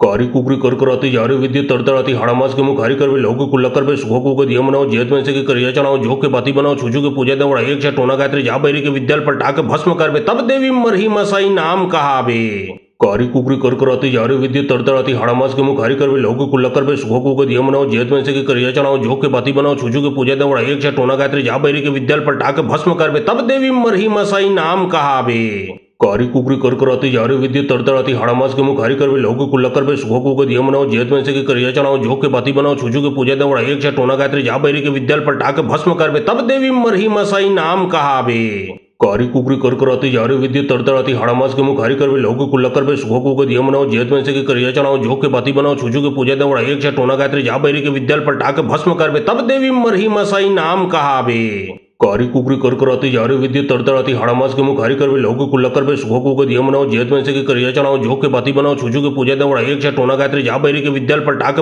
कारी कुकरी करकराती जारी विद्युत तड़तड़ाती हाड़ामास के मुखारी करवे लोग कुल्लकर पे सुखो को दिया मनाओ जेत में से के करिया चढ़ाओ झोंक के बाती बनाओ छुजू के पूजा दे उड़ाई एक टोना गायत्री जा बैरी के विद्याल पर टाके भस्म करवे तब देवी मरही मसाई नाम कहावे। कारी कुकरी करकराती जारी विद्युत तड़तड़ाती हाड़ामास के मुखारी करवे लोग कुल्लकर पे सुखो को दिया मनाओ जेत में से के करिया चढ़ाओ झोंक के बाती बनाओ छुजू के पूजा दे उड़ाई एक टोना गायत्री जा बैरी के विद्याल पर टाके भस्म करवे तब देवी मरही मसाई नाम कहावे। कारी कुकरी करकराती जारी विद्युत तड़तड़ाती हाड़ामास के मुखारी करवे लोग कुल्लकर पे सुखो को दिया मनाओ जेत में से के करिया चढ़ाओ झोंक के बाती बनाओ छुजू के पूजा दे उड़ाई एक टोना गायत्री जा बैरी के विद्याल पर टाके भस्म करवे तब देवी मरही मसाई नाम कहावे। कारी कुकरी करकराती जारी विद्युत तड़तड़ाती हाड़ामास के मुखारी करवे लोग कुल्लकर पे सुखो को दिया मनाओ जेत में से के करिया चढ़ाओ झोंक के बाती बनाओ छुजू के पूजा दे उड़ाई एक टोना गायत्री जा बैरी के विद्याल पर टाके भस्म करवे तब देवी मरही मसाई नाम कहावे। कारी कुकरी करकराती जारी विद्युत तड़तड़ाती हाड़ामास के मुखारी करवे लोग कुल्लकर पे सुखो को दिया मनाओ जेत में से के करिया चढ़ाओ झोंक के बाती बनाओ छुजू के पूजा दे उड़ाई एक टोना गायत्री जा बैरी के विद्याल पर टाके